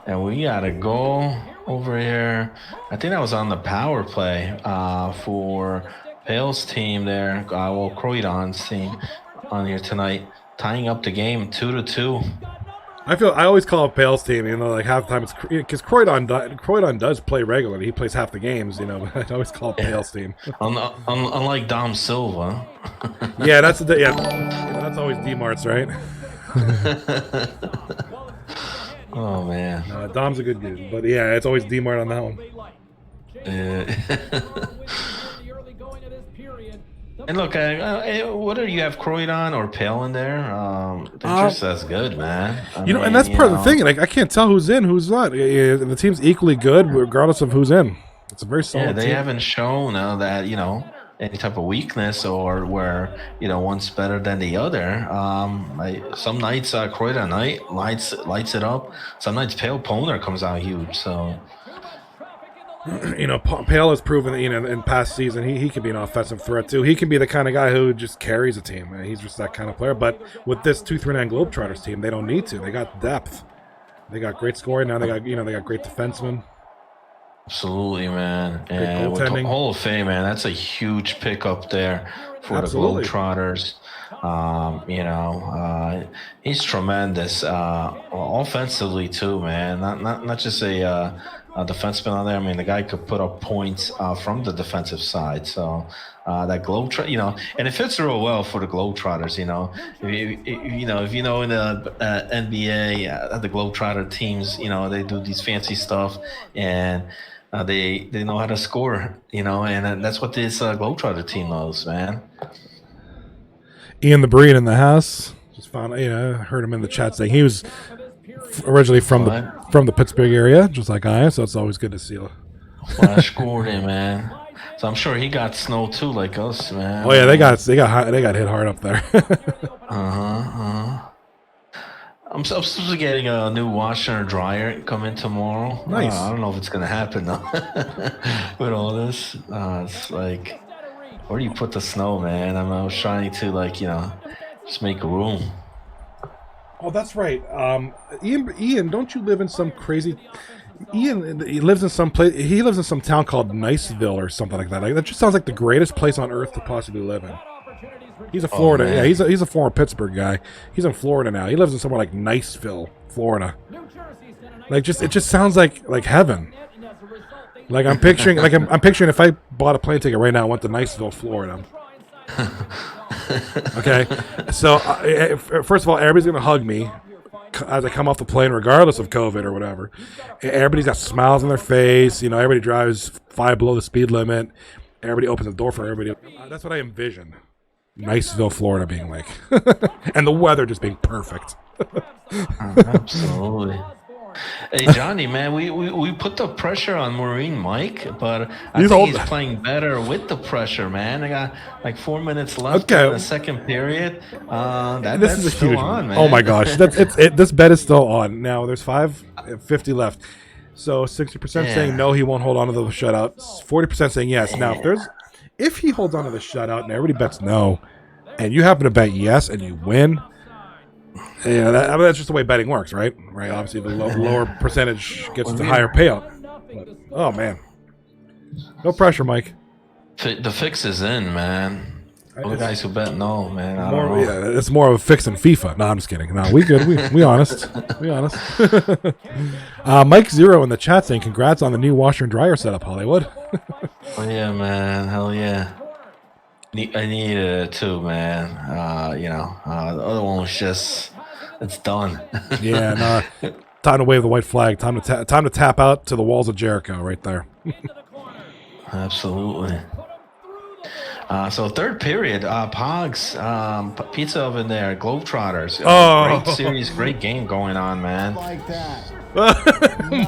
E: And we gotta go over here. I think that was on the power play for Pale's team there. Croydon's team on here tonight, tying up the game 2-2.
B: I always call it Pale's team, like half the time it's because Croydon does play regularly. He plays half the games, but I always call it Pale's team.
E: Unlike Dom Silva.
B: Yeah, that's always D-Marts, right?
E: Oh man.
B: No, Dom's a good dude, but yeah, it's always D-Mart on that one.
E: And look, whether you have Croydon or Pale in there, they're just as good, man.
B: And that's part of the thing. Like, I can't tell who's in, who's not. The team's equally good, regardless of who's in. It's a very solid
E: they
B: team.
E: haven't shown that any type of weakness or where one's better than the other. Some nights Croydon lights it up. Some nights Pale Poner comes out huge. So.
B: Pale has proven that in past season he can be an offensive threat too. He can be the kind of guy who just carries a team. He's just that kind of player. But with this 239 Globetrotters team, they don't need to. They got depth. They got great scoring now. They got great defensemen.
E: Absolutely, man. And with the Hall of Fame, man, that's a huge pickup there for the Globetrotters. He's tremendous offensively too, man. Not just a defenseman on there. I mean, the guy could put up points from the defensive side. So that Globetrotter, and it fits real well for the Globetrotters. If in the NBA, the Globetrotter teams, they do these fancy stuff and they know how to score. And that's what this Globetrotter team knows, man.
B: Ian the Breed in the house. Just found, I heard him in the chat saying he was originally from the Pittsburgh area, just like I am. So it's always good to see.
E: Flash Gordon, man. So I'm sure he got snow too, like us, man.
B: Oh yeah, they got hit hard up there.
E: I'm supposed to be getting a new washer and dryer coming tomorrow.
B: Nice.
E: I don't know if it's gonna happen though. With all this, it's like, where do you put the snow, man? I was trying to just make room.
B: Oh, that's right. Ian, don't you live in some crazy? Ian, he lives in some place. He lives in some town called Niceville or something like that. That just sounds like the greatest place on earth to possibly live in. He's a Florida. Yeah, he's a former Pittsburgh guy. He's in Florida now. He lives in somewhere like Niceville, Florida. It just sounds like heaven. Like I'm picturing if I bought a plane ticket right now and went to Niceville, Florida. Okay, so first of all, everybody's gonna hug me as I come off the plane, regardless of COVID or whatever. Everybody's got smiles on their face. Everybody drives 5 below the speed limit. Everybody opens the door for everybody. That's what I envision Niceville, Florida being like, and the weather just being perfect.
E: Absolutely. Hey Johnny, man, we put the pressure on Marine Mike, but I
B: He's
E: think
B: old.
E: he's playing better with the pressure, man. I got like 4 minutes left
B: Okay.
E: in the second period. That
B: This
E: bet's
B: is a
E: still
B: huge
E: on,
B: one.
E: man.
B: Oh my gosh, this bet is still on. Now there's 5:50 left. So 60% saying
E: Yeah.
B: no, he won't hold on to the shutout. 40% saying yes. Now if he holds on to the shutout and everybody bets no, and you happen to bet yes and you win, that's just the way betting works, right? Right. Obviously, the lower percentage gets the higher payout. But, oh man, no pressure, Mike.
E: The fix is in, man. All the guys who bet no, man. I don't know.
B: It's more of a fix in FIFA. No, I'm just kidding. No, we good. We honest. We honest. Mike Zero in the chat saying, "Congrats on the new washer and dryer setup, Hollywood."
E: Oh yeah, man. Hell yeah. I needed it too, man. The other one was just, it's done.
B: Yeah, no. Time to wave the white flag. Time to tap out to the walls of Jericho right there.
E: Absolutely. So third period, Pogs, Pizza Oven there, Globetrotters.
B: Oh.
E: Great series, great game going on, man.
D: Like that.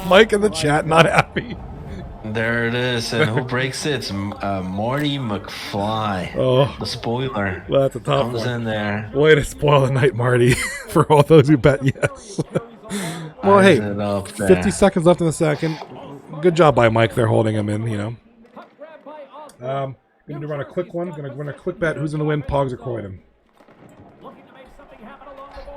B: Mike in the chat, not happy.
E: There it is, and who breaks it? It's Marty McFly.
B: Oh,
E: the spoiler.
B: Well, that's a tough
E: Comes
B: one.
E: in there.
B: Way to spoil the night, Marty, for all those who bet yes. Well, hey, 50 seconds left in the second. Good job by Mike there holding him in, Going to run a quick one. Going to run a quick bet. Who's going to win, Pogs or Croydon?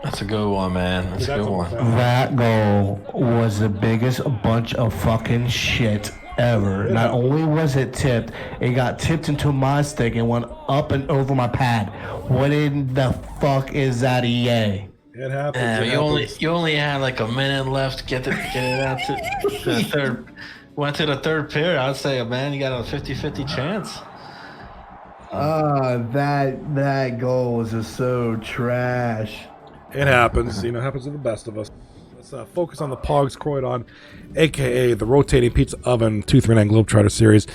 E: That's a good one, man. That's a good one.
C: That goal was the biggest bunch of fucking shit ever. Not only was it tipped, it got tipped into my stick and went up and over my pad. What in the fuck is that, EA?
B: It happens.
E: You only had like a minute left. Get it out to the third. Went to the third period. I'd say, man, you got a 50-50 chance.
C: That goal was just so trash.
B: It happens. It happens to the best of us. Let's focus on the Pogs Croydon, a.k.a. the Rotating Pizza Oven 239 Globetrotter Series.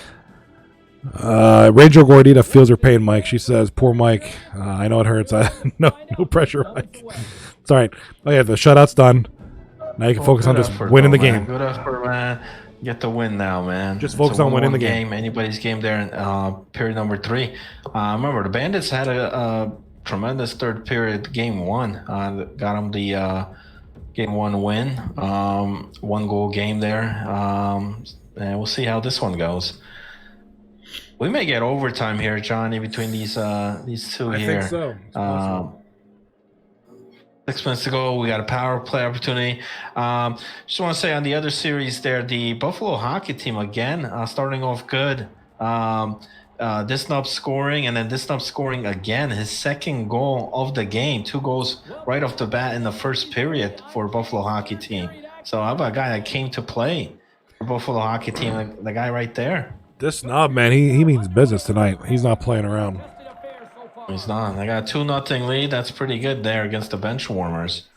B: Rachel Gordita feels her pain, Mike. She says, poor Mike. I know it hurts. No pressure, Mike. It's all right. Oh, yeah, the shutout's done. Now you can focus on just winning the game.
E: Good effort, man. Get the win now, man.
B: Just focus on winning the game.
E: Anybody's game there in period number 3. Remember, the Bandits had a tremendous third period game 1. Got them the game 1 win. 1 goal game there. And we'll see how this one goes. We may get overtime here, Johnny, between these two here.
B: I think so.
E: 6 minutes to go. We got a power play opportunity. Just want to say on the other series there, the Buffalo Hockey team again starting off good. Disnup scoring and then Disnup scoring again. His second goal of the game. 2 goals right off the bat in the first period for Buffalo Hockey team. So how about a guy that came to play for Buffalo Hockey team? The guy right there.
B: Disnup, man, he means business tonight. He's not playing around.
E: He's not. They got a 2-0 lead. That's pretty good there against the bench warmers.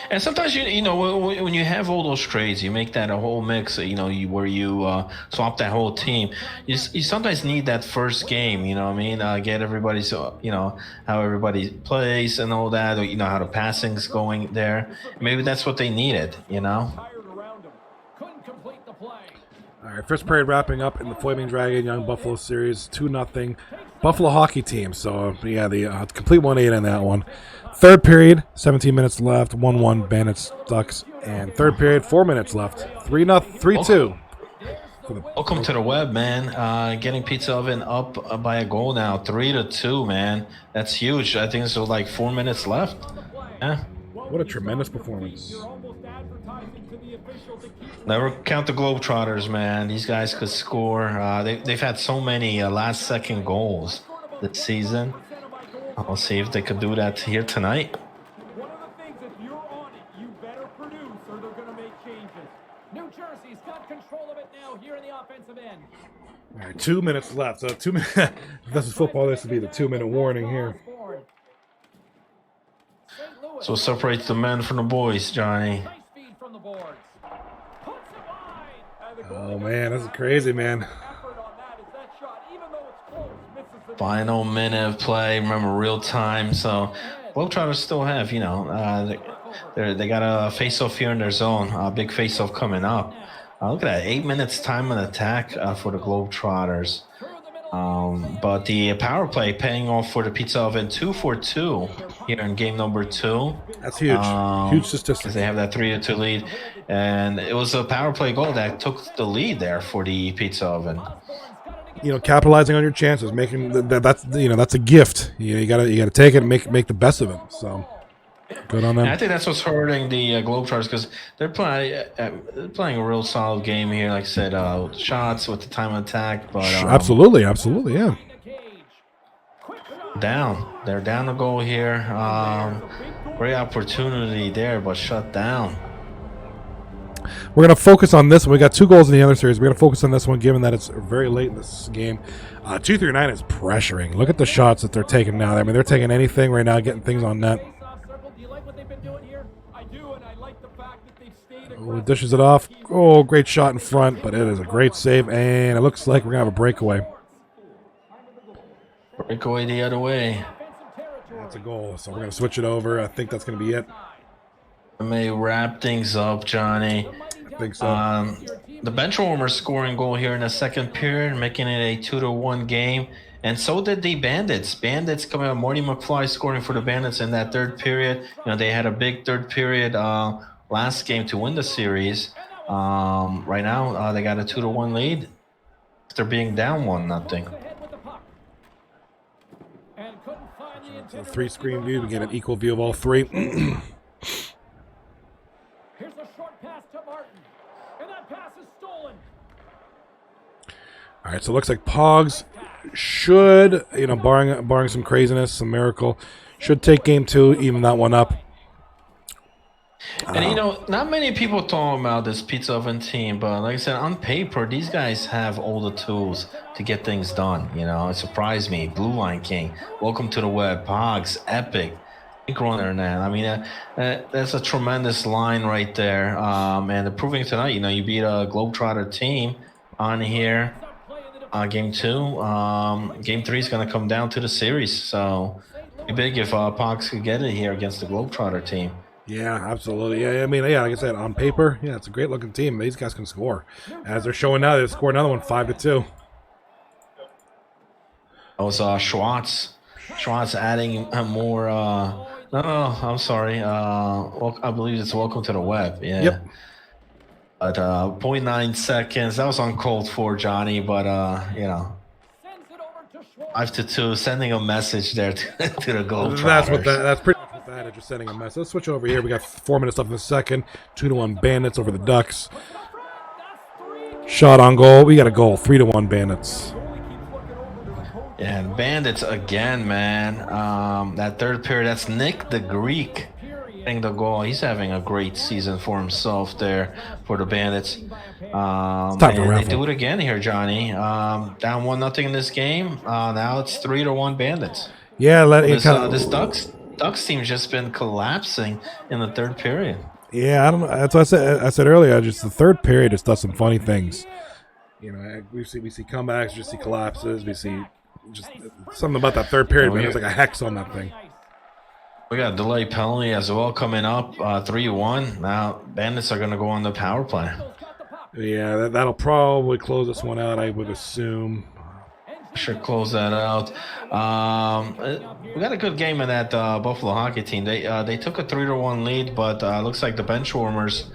E: And sometimes when you have all those trades, you make that a whole mix. Where you swap that whole team. You sometimes need that first game. You know what I mean? Get everybody's how everybody plays and all that. Or, how the passing's going there. Maybe that's what they needed.
B: All right, first period wrapping up in the Flaming Dragon Young Buffalo series, 2-0 Buffalo Hockey team. So the complete 1-8 in that one. Third period, 17 minutes left, 1-1 Bandits Ducks, and third period, 4 minutes left, 3-2.
E: Welcome to the web, man. Getting Pizza Oven up by a goal now, 3-2, man. That's huge. I think it's like 4 minutes left. Yeah.
B: What a tremendous performance.
E: Never count the Globetrotters, man. These guys could score. They've had so many last-second goals this season. I'll see if they could do that here tonight.
F: One of the things, if you're on it, you better produce or they're going to make changes. New Jersey's got control of it now here in the offensive end.
B: All right, 2 minutes left. So 2 minutes. This is football. This would be the 2-minute warning here.
E: So separate the men from the boys, Johnny.
B: Oh, man, this is crazy, man.
E: Final minute of play. Remember, real time. So Globetrotters still have, they got a face-off here in their zone, a big face-off coming up. Look at that, 8 minutes time on attack for the Globetrotters. But the power play paying off for the Pizza Oven 2-for-2 here in game number 2.
B: That's huge. Huge statistic.
E: Because they have that 3-2 lead. And it was a power play goal that took the lead there for the Pizza Oven.
B: Capitalizing on your chances, making that's a gift. You gotta take it and make the best of it. So good on them.
E: And I think that's what's hurting the Globetrotters because they're playing a real solid game here. Like I said, shots with the time of attack, but
B: absolutely, yeah.
E: They're down a goal here. Great opportunity there, but shut down.
B: We're going to focus on this one. We got 2 goals in the other series. We're going to focus on this one, given that it's very late in this game. 239 is pressuring. Look at the shots that they're taking now. I mean, they're taking anything right now, getting things on net. Oh, dishes it off. Oh, great shot in front, but it is a great save, and it looks like we're going to have a breakaway.
E: Breakaway the other way.
B: That's a goal, so we're going to switch it over. I think that's going to be it.
E: I may wrap things up, Johnny.
B: I think so.
E: The Benchwarmers scoring goal here in the second period, making it a 2-1 game. And so did the Bandits. Bandits coming out. Marty McFly scoring for the Bandits in that third period. They had a big third period last game to win the series. Right now, they got a 2-1 lead. They're being down 1-0.
B: So 3-screen view. We get an equal view of all 3.
F: Here's a short pass to Martin. And that pass is stolen.
B: All right, so it looks like Pogs should, barring some craziness, some miracle, should take game 2, even that one up.
E: And not many people talk about this Pizza Oven team, but like I said, on paper, these guys have all the tools to get things done. It surprised me. Blue Line King, welcome to the web. Pogs, Epic, Runner, man. I mean, that's a tremendous line right there. And proving tonight, you beat a Globetrotter team on here. Game 2. Game 3 is going to come down to the series. So, it'd be big if Pogs could get it here against the Globetrotter team.
B: Yeah, absolutely. Yeah, I mean, like I said, on paper, yeah, it's a great-looking team. These guys can score. As they're showing now, they scored another one, 5-2.
E: That was Schwartz. Schwartz adding more... No, I'm sorry. I believe it's welcome to the web. Yeah.
B: Yep.
E: But 0.9 seconds. That was on cold for Johnny, but 5-2, sending a message there to the Globetrotters.
B: That's pretty much what that is. Just sending a message. Let's switch over here. We got 4 minutes left in the second. 2-1 Bandits over the Ducks. Shot on goal. We got a goal. 3-1 Bandits.
E: Yeah, and Bandits again, man. That third period, that's Nick the Greek getting the goal. He's having a great season for himself there for the Bandits. And they do it again here, Johnny. Down 1-0 in this game. Now it's 3-1 Bandits.
B: Yeah,
E: this Ducks team's just been collapsing in the third period.
B: Yeah, I don't know. That's what I said earlier. Just the third period just does some funny things. We see comebacks, we see collapses, we see just something about that third period. Man, it's like a hex on that thing.
E: We got a delay penalty as well coming up, 3-1. Now Bandits are going to go on the power play.
B: Yeah, that'll probably close this one out, I would assume.
E: Should close that out. We got a good game in that Buffalo hockey team. They took a 3-1 lead, but looks like the Benchwarmers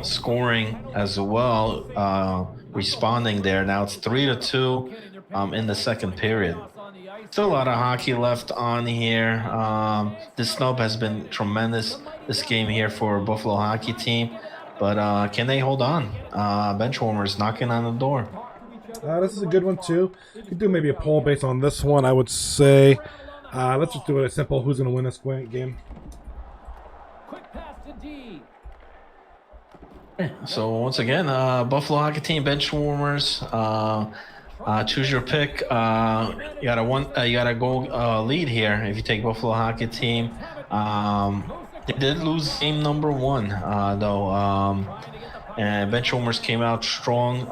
E: scoring as well, responding there. Now it's 3-2 in the second period. Still a lot of hockey left on here. This snub has been tremendous this game here for Buffalo hockey team, but can they hold on? Benchwarmers knocking on the door.
B: This is a good one too. You could do maybe a poll based on this one. I would say, let's just do it a simple. Who's going to win this game?
F: Quick pass to D.
E: So once again, Buffalo hockey team, Benchwarmers. Choose your pick. You got a goal lead here if you take Buffalo hockey team. They did lose game number 1 though. And Benchwarmers came out strong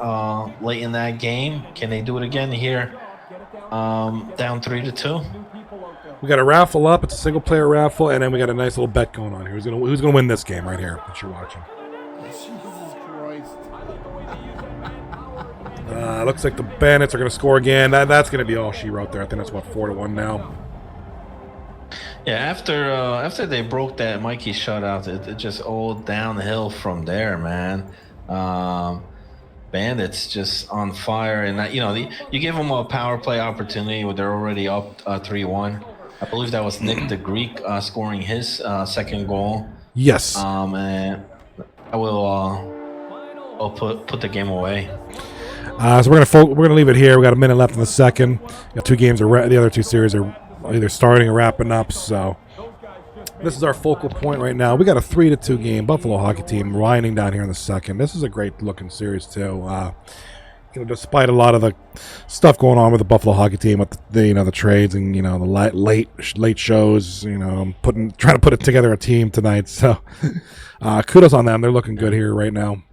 E: late in that game. Can they do it again here? Down 3-2.
B: We got a raffle up. It's a single-player raffle, and then we got a nice little bet going on here. Who's gonna win this game right here that you're watching?
D: Jesus Christ.
B: Looks like the Bandits are gonna score again. That's gonna be all she wrote there. I think that's 4-1 now.
E: Yeah, after they broke that Mikey shutout, it just all downhill from there, man. Bandits just on fire, and that, you give them a power play opportunity where they're already up 3-1. I believe that was Nick the Greek scoring his second goal.
B: Yes.
E: And I will I'll put the game away.
B: So we're gonna leave it here. We got a minute left in the second. Got 2 games. The other 2 series are either starting or wrapping up. So this is our focal point right now. We got a 3-2 game. Buffalo hockey team winding down here in the second. This is a great looking series too. Despite a lot of the stuff going on with the Buffalo hockey team, with the trades and the late shows, trying to put it together a team tonight. So kudos on them. They're looking good here right now.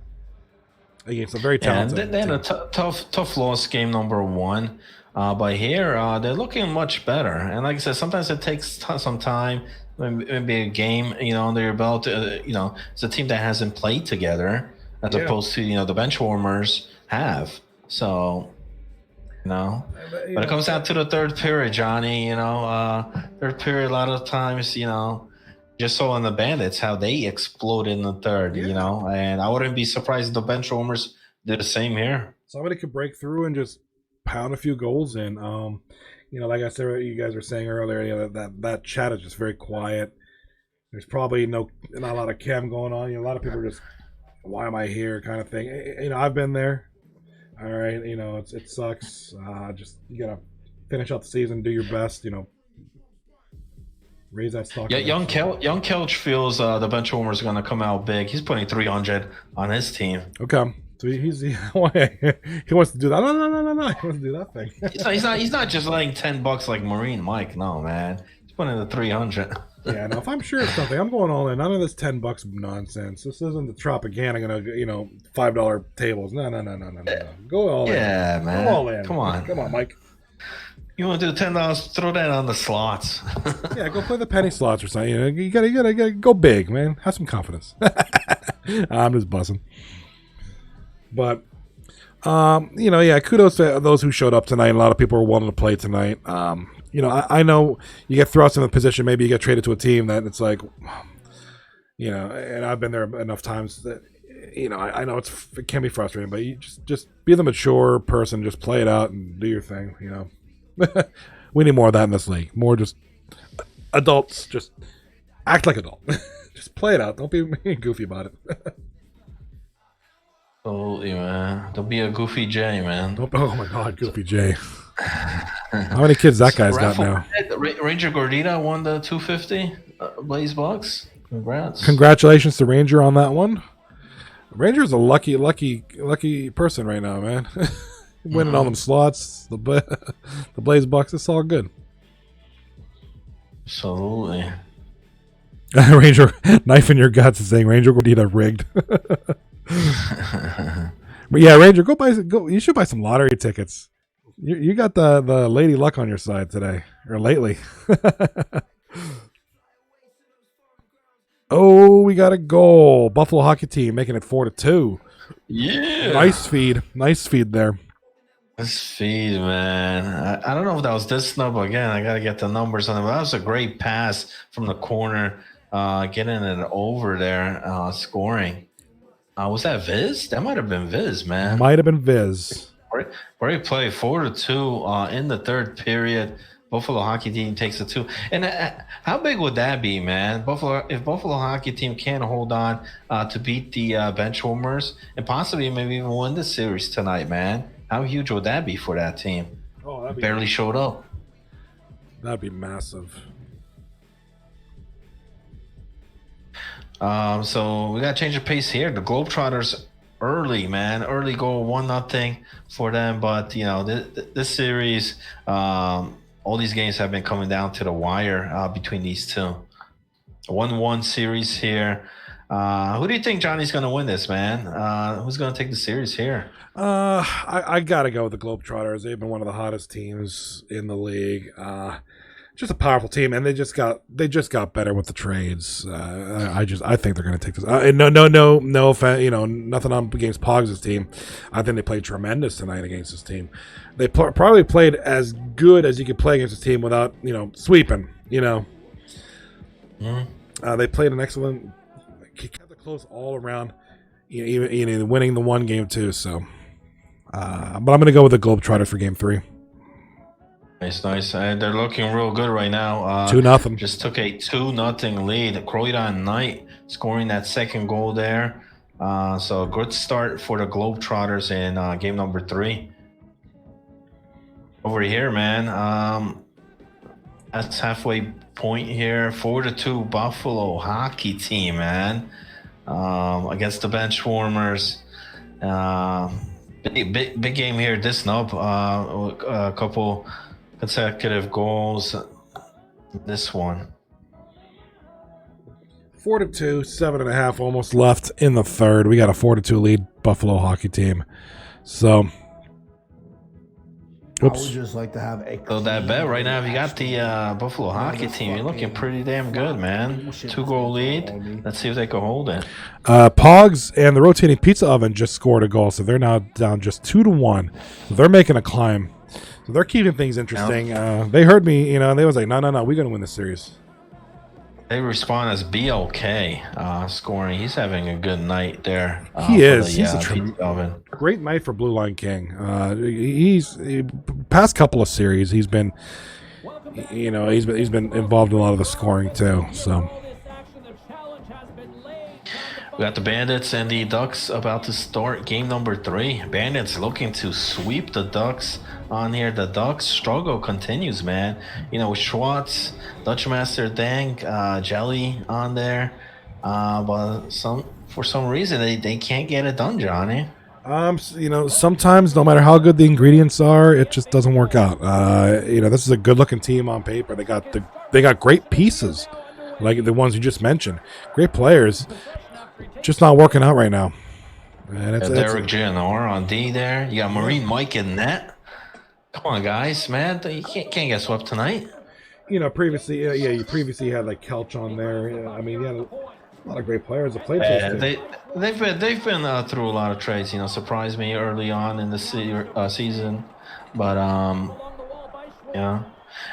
B: Against a very talented.
E: And they had a tough loss game number 1. But here they're looking much better. And like I said, sometimes it takes some time. Maybe a game, under your belt. It's a team that hasn't played together as opposed to the bench warmers have. So, when it comes down to the third period, Johnny, third period a lot of times, just saw in the Bandits how they exploded in the third, and I wouldn't be surprised if the bench warmers did the same here.
B: Somebody could break through and just pound a few goals in. Like I said, you guys were saying earlier, that chat is just very quiet. There's probably not a lot of chem going on. A lot of people are just, why am I here kind of thing. I've been there. All right, it sucks. Just you gotta finish out the season, do your best. Raise that stock.
E: Yeah, young Kelch feels the bench warmers are gonna come out big. He's putting 300 on his team.
B: Okay. So he wants to do that. No. He wants to do that thing.
E: He's not just laying $10 like Marine Mike. No, man. He's putting the 300.
B: Yeah, no. If I'm sure of something, I'm going all in. None of this $10 nonsense. This isn't the Tropicana. $5 tables. No. Go all in.
E: Yeah, man.
B: Go all in.
E: Come on,
B: Mike.
E: You want to do $10? Throw that on the slots.
B: Yeah, go play the penny slots or something. You gotta go big, man. Have some confidence. I'm just buzzing. But, kudos to those who showed up tonight. A lot of people were wanting to play tonight. I know you get thrust in a position, maybe you get traded to a team that it's like, and I've been there enough times that, I know it can be frustrating, but you just be the mature person, just play it out and do your thing, We need more of that in this league. More just adults, just act like adult. Just play it out. Don't be goofy about it.
E: Absolutely, man. Don't be a Goofy J, man.
B: Oh my God, Goofy J. How many kids that guy's got now?
E: Ranger Gordita won the 250 Blaze Bucks. Congrats.
B: Congratulations to Ranger on that one. Ranger's a lucky person right now, man. Winning all them slots, the Blaze Bucks, it's all good.
E: Absolutely.
B: Ranger, knife in your guts is saying Ranger Gordita rigged. But yeah, Ranger, go. You should buy some lottery tickets. You got the lady luck on your side today or lately. Oh, we got a goal. Buffalo hockey team making it 4-2.
E: Yeah,
B: nice feed there.
E: This feed, man. I don't know if that was this snub again. I gotta get the numbers on it. But that was a great pass from the corner, getting it over there, scoring. Was that Viz? That might have been Viz, man.
B: Might have been Viz.
E: Great play, 4-2 in the third period. Buffalo hockey team takes a 2. And how big would that be, man? If Buffalo hockey team can hold on to beat the bench warmers and possibly maybe even win the series tonight, man. How huge would that be for that team? Oh, that'd be barely showed up.
B: That'd be massive.
E: So we got to change the pace here. The Globetrotters early goal, 1-0 for them. But, this series, all these games have been coming down to the wire between these two. 1-1 series here. Who do you think Johnny's going to win this, man? Who's going to take the series here?
B: I got to go with the Globetrotters. They've been one of the hottest teams in the league. just a powerful team, and they just got better with the trades. I think they're going to take this. No offense, nothing on against Pogs' team. I think they played tremendous tonight against this team. They probably played as good as you could play against this team without sweeping. They played an excellent, kept it close all around. Even winning the one game too. So, but I'm going to go with the Globetrotters for game 3.
E: Nice. And they're looking real good right now.
B: 2-0.
E: Just took a 2-0 lead. Croydon Knight scoring that second goal there. So a good start for the Globetrotters in game number 3. Over here, man. That's halfway point here. 4-2 Buffalo hockey team, man. Against the Benchwarmers. Big game here. This nub. A couple consecutive goals. This one.
B: 4-2, 7.5 almost left in the third. We got a 4-2 lead Buffalo hockey team. So,
C: I would just like to have a.
E: So that bet right now, if you got the Buffalo hockey team, you're looking pretty damn good, man. 2-goal lead. Let's see if they can hold it.
B: Pogs and the rotating pizza oven just scored a goal, so they're now down just 2-1. So they're making a climb. So they're keeping things interesting. They heard me, and they was like, no, we're going to win this series.
E: They respond as BLK scoring. He's having a good night there.
B: He is. He's a great night for Blue Line King. He's past couple of series. He's been, he's been involved in a lot of the scoring too. So.
E: We got the Bandits and the Ducks about to start game number 3. Bandits looking to sweep the Ducks on here. The Ducks struggle continues, man. Schwartz, Dutch Master Dang, Jelly on there. But for some reason, they can't get it done, Johnny.
B: Sometimes no matter how good the ingredients are, it just doesn't work out. This is a good-looking team on paper. They got great pieces, like the ones you just mentioned. Great players. Just not working out right now. And
E: Derek Gianor on D there. You got Marine Mike in net. Come on, guys, man. You can't get swept tonight.
B: Previously, you previously had like Kelch on there. You had a lot of great players that played.
E: They've been through a lot of trades. Surprised me early on in the season, but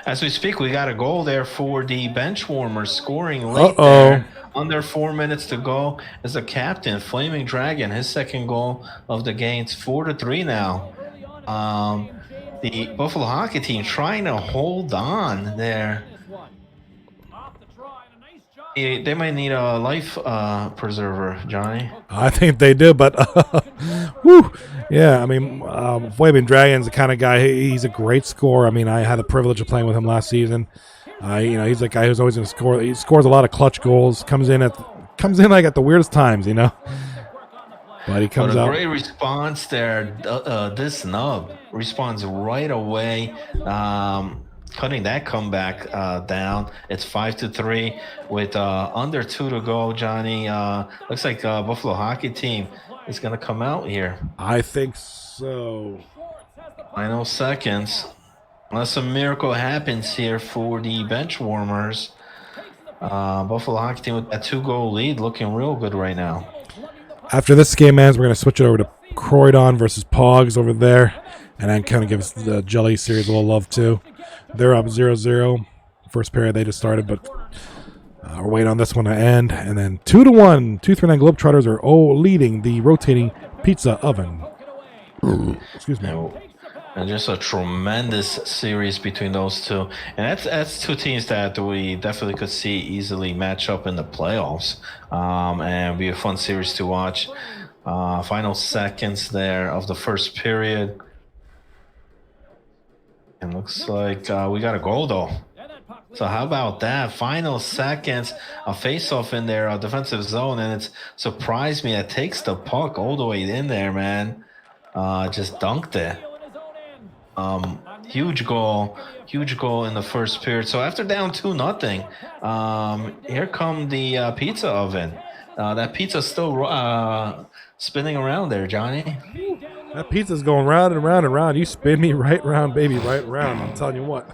E: As we speak, we got a goal there for the Benchwarmers scoring late there. Under 4 minutes to go as the captain, Flaming Dragon, his second goal of the game. It's 4-3 now. The Buffalo hockey team trying to hold on there. They might need a life preserver, Johnny.
B: I think they do, but whew, yeah. Flaming Dragon's the kind of guy. He's a great scorer. I had the privilege of playing with him last season. He's the guy who's always going to score. He scores a lot of clutch goals. Comes in like at the weirdest times, But he comes out.
E: Great response there. This nub responds right away, cutting that comeback down. It's 5-3 with under 2 to go. Johnny, looks like Buffalo hockey team is going to come out here.
B: I think so.
E: Final seconds. Unless a miracle happens here for the Benchwarmers. Buffalo hockey team with that 2-goal lead looking real good right now.
B: After this game ends, we're going to switch it over to Croydon versus Pogs over there. And then kind of give the Jelly series a little love too. They're up 0-0. First period they just started, but we're waiting on this one to end. And then 2-1. 239 Globetrotters are leading the rotating pizza oven. Excuse me.
E: And just a tremendous series between those two. And that's two teams that we definitely could see easily match up in the playoffs. And be a fun series to watch. Final seconds there of the first period. And looks like we got a goal, though. So how about that? Final seconds, a face-off in there, a defensive zone. And it's surprised me. It takes the puck all the way in there, man. Just dunked it. Huge goal in the first period. So after down 2-0, here come the pizza oven. That pizza's still spinning around there, Johnny.
B: That pizza's going round and round and round. You spin me right round, baby, right round. I'm telling you what.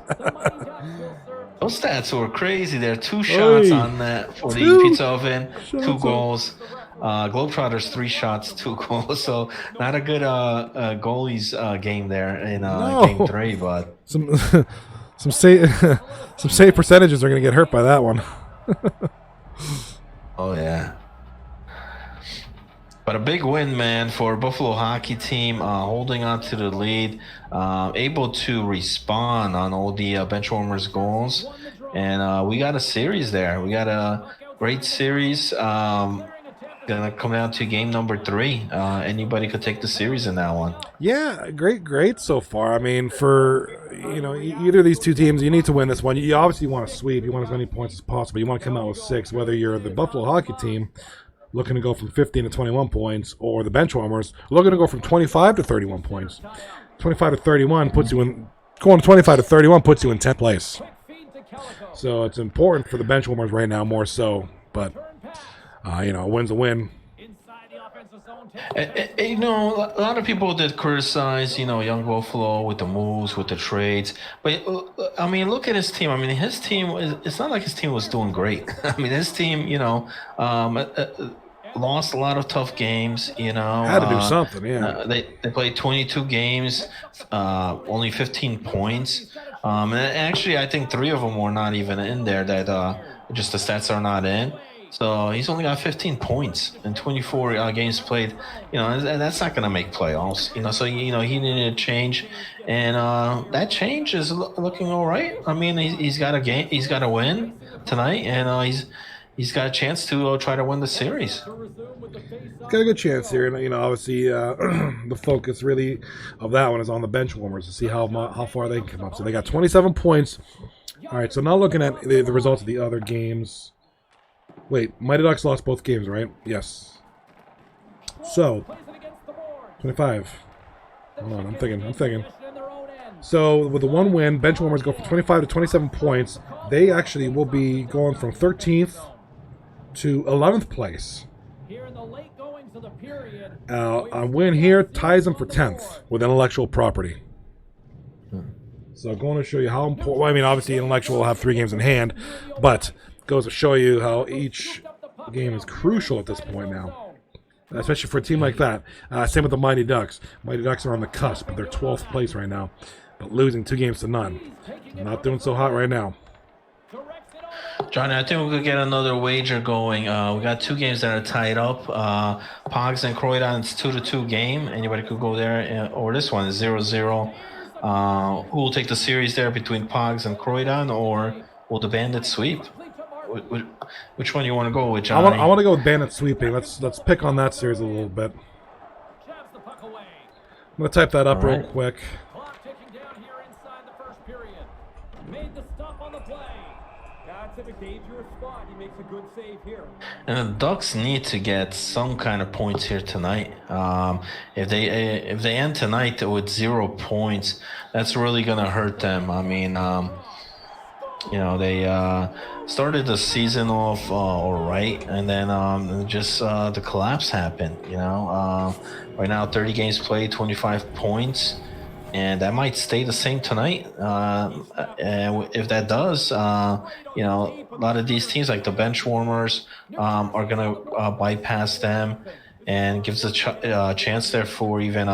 E: Those stats were crazy. There, 2 shots
B: Oy.
E: on that for the
B: Two
E: pizza oven,
B: shots
E: 2
B: on-
E: goals. Globetrotters 3 shots, 2 goals. So not a good goalies game there in game
B: No.
E: 3, but
B: Some some save percentages are going to get hurt by that one.
E: oh yeah. But a big win, man, for Buffalo hockey team, holding on to the lead, able to respond on all the benchwarmers goals, and we got a series there. We got a great series. Gonna come down to game number 3. Anybody could take the series in that one.
B: Yeah, great so far. I mean, for either of these two teams, you need to win this one. You obviously want to sweep. You want as many points as possible. You want to come out with 6. Whether you're the Buffalo hockey team, looking to go from 15 to 21 points, or the Benchwarmers looking to go from 25 to 31 points. 25 to 31 puts you in. Going to 25 to 31 puts you in 10th place. So it's important for the Benchwarmers right now, more so. But a win's a win.
E: A lot of people did criticize, young Buffalo with the moves, with the trades. But, I mean, look at his team. I mean, his team, it's not like his team was doing great. I mean, his team, lost a lot of tough games,
B: Had to do something, yeah.
E: They played 22 games, only 15 points. And actually, I think 3 of them were not even in there, that just the stats are not in. So he's only got 15 points in 24 games played, and that's not going to make playoffs, So he needed a change, and that change is looking all right. I mean, he's got a game, he's got a win tonight, and he's got a chance to try to win the series.
B: Got a good chance here, and obviously the focus really of that one is on the Benchwarmers to see how far they can come up. So they got 27 points. All right, so now looking at the results of the other games. Wait, Mighty Ducks lost both games, right? Yes. So, 25. Hold on, I'm thinking. So, with the 1 win, Benchwarmers go from 25 to 27 points. They actually will be going from 13th to 11th place. A win here ties them for 10th with intellectual property. So, going to show you how important. Well, I mean, obviously, intellectual will have 3 games in hand, but goes to show you how each game is crucial at this point now, especially for a team like that. Same with the Mighty Ducks. Mighty Ducks are on the cusp, but they're 12th place right now, but losing 2 games to none. Not doing so hot right now.
E: Johnny, I think we could get another wager going. We got 2 games that are tied up. Pogs and Croydon, it's 2-2 game. Anybody could go there, or this one is 0-0. Who will take the series there between Pogs and Croydon, or will the Bandits sweep? Which one you want to go with, Johnny?
B: I want to go with Bandit sweeping. Let's pick on that series a little bit. I'm going to type that up real quick.
E: And the Ducks need to get some kind of points here tonight. If they end tonight with 0 points, that's really gonna hurt them. I mean, they started the season off all right, and then just the collapse happened. Right now 30 games played, 25 points, and that might stay the same tonight. And if that does, a lot of these teams like the Benchwarmers are gonna bypass them, and gives a chance there for even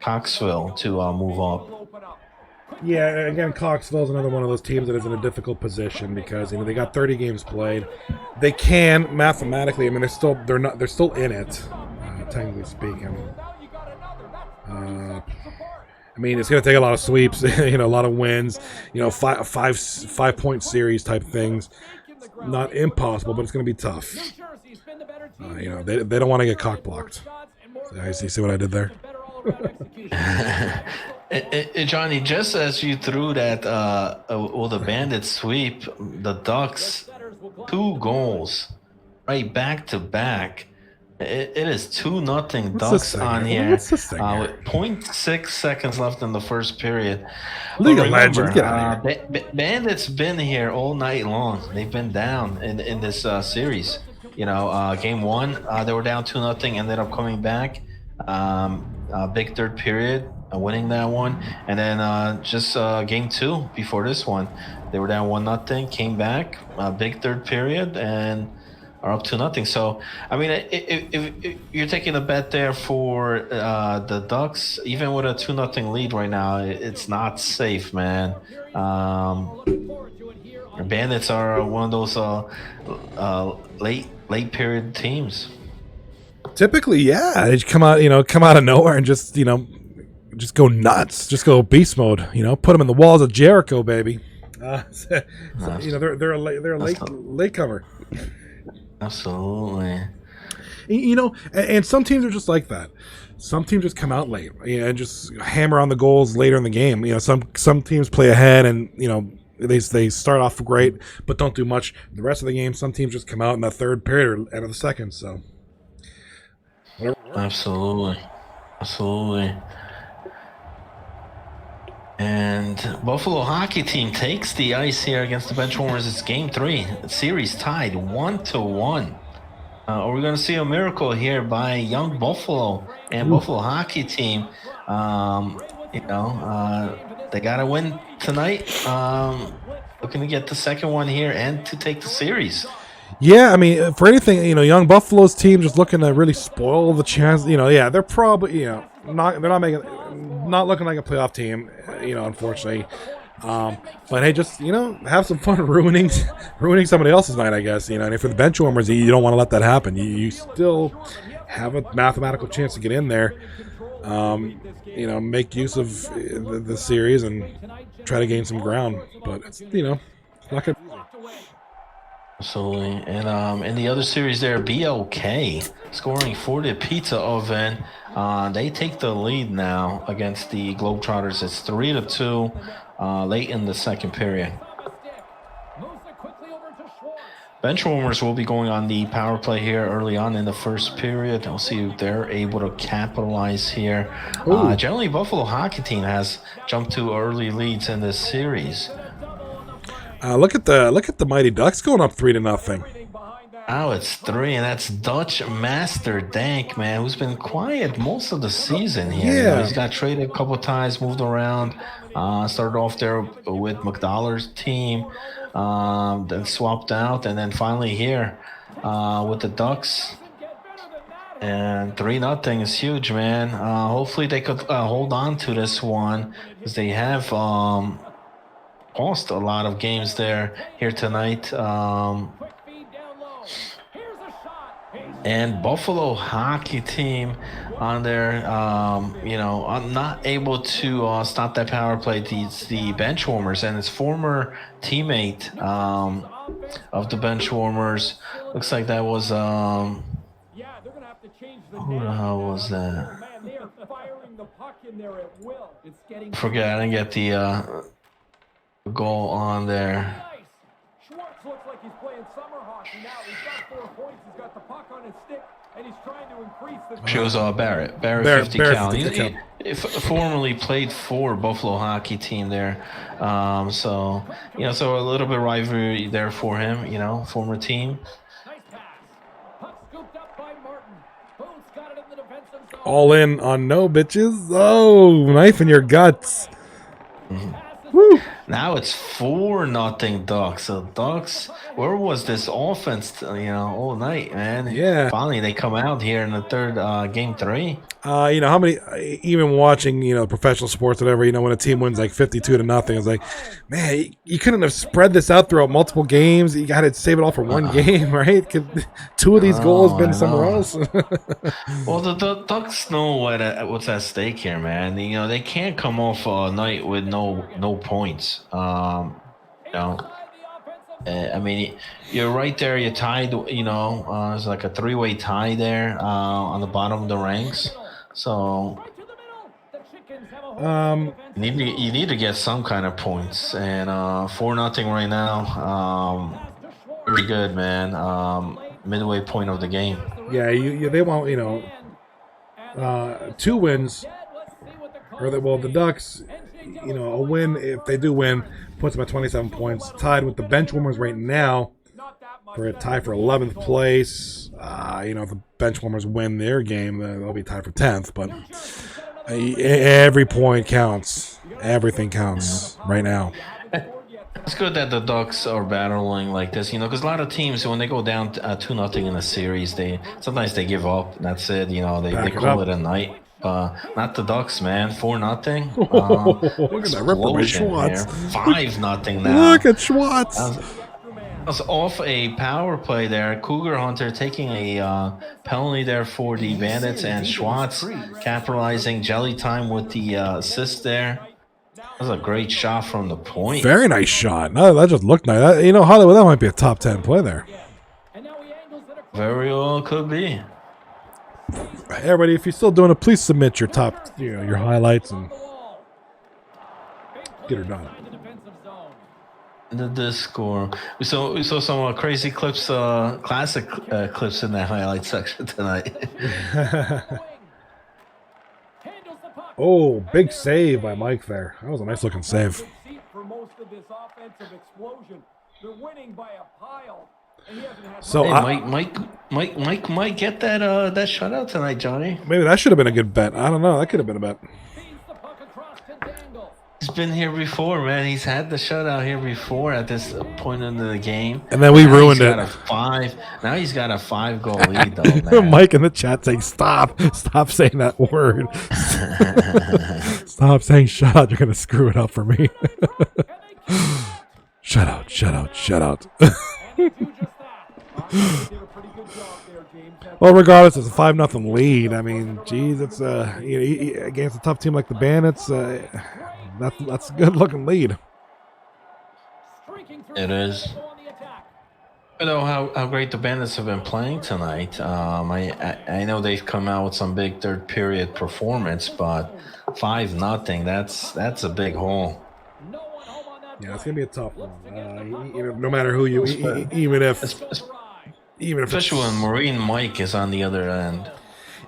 E: Coxville to move up.
B: Yeah, again, Coxville's another one of those teams that is in a difficult position because they got 30 games played. They can mathematically. I mean, they're still in it, technically speaking. I mean, it's going to take a lot of sweeps, a lot of wins, 5-point series type things. Not impossible, but it's going to be tough. They don't want to get cock blocked. So, see what I did there?
E: Johnny, just as you threw that, the Bandits sweep, the Ducks, 2 goals, right, back to back. It is 2-0 Ducks on here. With 0.6 seconds left in the first period.
B: League of Legends, get out of here.
E: Bandits been here all night long. They've been down in this series. Game 1, they were down 2-0, ended up coming back. Big third period. winning that one. And then just game 2 before this one, they were down 1-0, came back, big third period, and are up 2-0. So, I mean, if you're taking a bet there for the Ducks, even with a 2-0 lead right now, it's not safe, man. Bandits are one of those late period teams.
B: Typically, yeah, they come out of nowhere and just go nuts, just go beast mode. Put them in the walls of Jericho, baby. They're a latecomer.
E: Absolutely.
B: And some teams are just like that. Some teams just come out late, and just hammer on the goals later in the game. Some teams play ahead, and they start off great, but don't do much the rest of the game. Some teams just come out in the third period or end of the second. So,
E: absolutely. And Buffalo hockey team takes the ice here against the Benchwarmers. It's game 3. Series tied 1-1. Are we going to see a miracle here by young Buffalo and Buffalo hockey team? They got to win tonight. Looking to get the second one here and to take the series.
B: Yeah, I mean, for anything, young Buffalo's team just looking to really spoil the chance. They're probably, not looking like a playoff team, unfortunately. But hey, just have some fun ruining somebody else's night, I guess. And if you're the Benchwarmers, you don't want to let that happen. You still have a mathematical chance to get in there. Make use of the series and try to gain some ground. But it's not gonna.
E: Absolutely. And in the other series there, BLK scoring for the Pizza Oven. They take the lead now against the Globetrotters. It's 3-2 late in the second period. Benchwarmers will be going on the power play here early on in the first period. We'll see if they're able to capitalize here. Generally, Buffalo hockey team has jumped to early leads in this series.
B: Look at the Mighty Ducks going up 3-0.
E: Oh, it's 3, and that's Dutch Master Dank, man, who's been quiet most of the season here.
B: Yeah.
E: He's got traded a couple times, moved around. Started off there with McDollar's team, then swapped out, and then finally here with the Ducks. And 3-0 is huge, man. Hopefully they could hold on to this one, because they have lost a lot of games here tonight. And Buffalo hockey team on there, not able to stop that power play. The Benchwarmers and his former teammate of the Benchwarmers. Looks like that was who the hell was that? I forget. I didn't get the goal on there.
F: Looks like he's playing summer hockey now. He's got 4 points. He's got the puck on his stick, and he's trying to increase the.
E: She was Barrett 50 cal. He formerly played for Buffalo hockey team there, so a little bit rivalry there for him. Former team.
F: Nice pass. Puck scooped up by Martin. Boone's got it in the defensive zone.
B: All in on no bitches. Oh, knife in your guts. Woo.
E: Now it's 4-0 Ducks. So Ducks, where was this offense? All night, man.
B: Yeah.
E: Finally, they come out here in the third game 3.
B: How many? Even watching, professional sports, whatever. When a team wins like 52-0, it's like, man, you couldn't have spread this out throughout multiple games. You got to save it all for one game, right? Could 2 of these goals been somewhere else?
E: Well, the Ducks know what's at stake here, man. They can't come off a night with no points. I mean, you're right there. You're tied. It's like a 3-way tie there on the bottom of the ranks. So you need to get some kind of points. And 4-0 right now. Pretty good, man. Midway point of the game.
B: Yeah, they want 2 wins, or the Ducks. A win, if they do win, puts them at 27 points, tied with the Benchwarmers right now for a tie for 11th place. If the Benchwarmers win their game, they'll be tied for 10th. But Every point counts. Everything counts right now.
E: It's good that the Ducks are battling like this, because a lot of teams, when they go down 2-0 in a series, sometimes they give up. That's it. They call it a night. Not the Ducks, man. 4-0.
B: Look at that ripper by Schwartz.
E: 5-0 now.
B: Look at Schwartz.
E: Was off a power play there. Cougar Hunter taking a penalty there for the Bandits, and Schwartz capitalizing jelly time with the assist there. That was a great shot from the point.
B: Very nice shot. No, that just looked nice. Hollywood, that might be a top 10 play there.
E: Very well could be.
B: Hey, everybody, if you're still doing it, please submit your top, your highlights and get her done.
E: The score. We saw some crazy clips, classic clips in that highlight section tonight.
B: Oh, big save by Mike there. That was a nice looking save. So
E: hey, Mike might get that shutout tonight, Johnny.
B: Maybe that should have been a good bet. I don't know. That could have been a bet.
E: He's been here before, man. He's had the shutout here before at this point in the game.
B: And then we ruined it.
E: Now he's got a 5-goal lead, though, man.
B: Mike in the chat saying, stop saying that word. Stop saying shutout. You're going to screw it up for me. Shutout. Well, regardless, it's a 5-0 lead. I mean, geez, it's against a tough team like the Bandits. That's a good-looking lead.
E: It is. You know how great the Bandits have been playing tonight. I know they've come out with some big third period performance, but 5-0. That's a big haul.
B: Yeah, it's gonna be a tough one. No matter who you, even if
E: especially when Marine Mike is on the other end.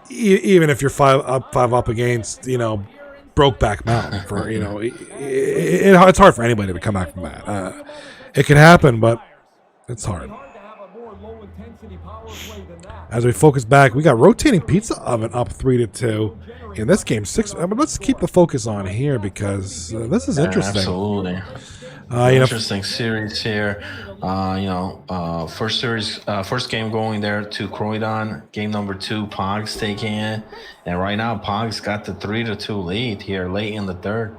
B: Even if you're 5 up against Brokeback Mountain, for it's hard for anybody to come back from that. It can happen, but it's hard. As we focus back, we got rotating pizza oven up 3-2 in this game. 6. But let's keep the focus on here because this is interesting.
E: Absolutely. Interesting series here. First game going there to Croydon. Game number 2, Pogs taking it, and right now Pogs got the 3-2 lead here late in the third.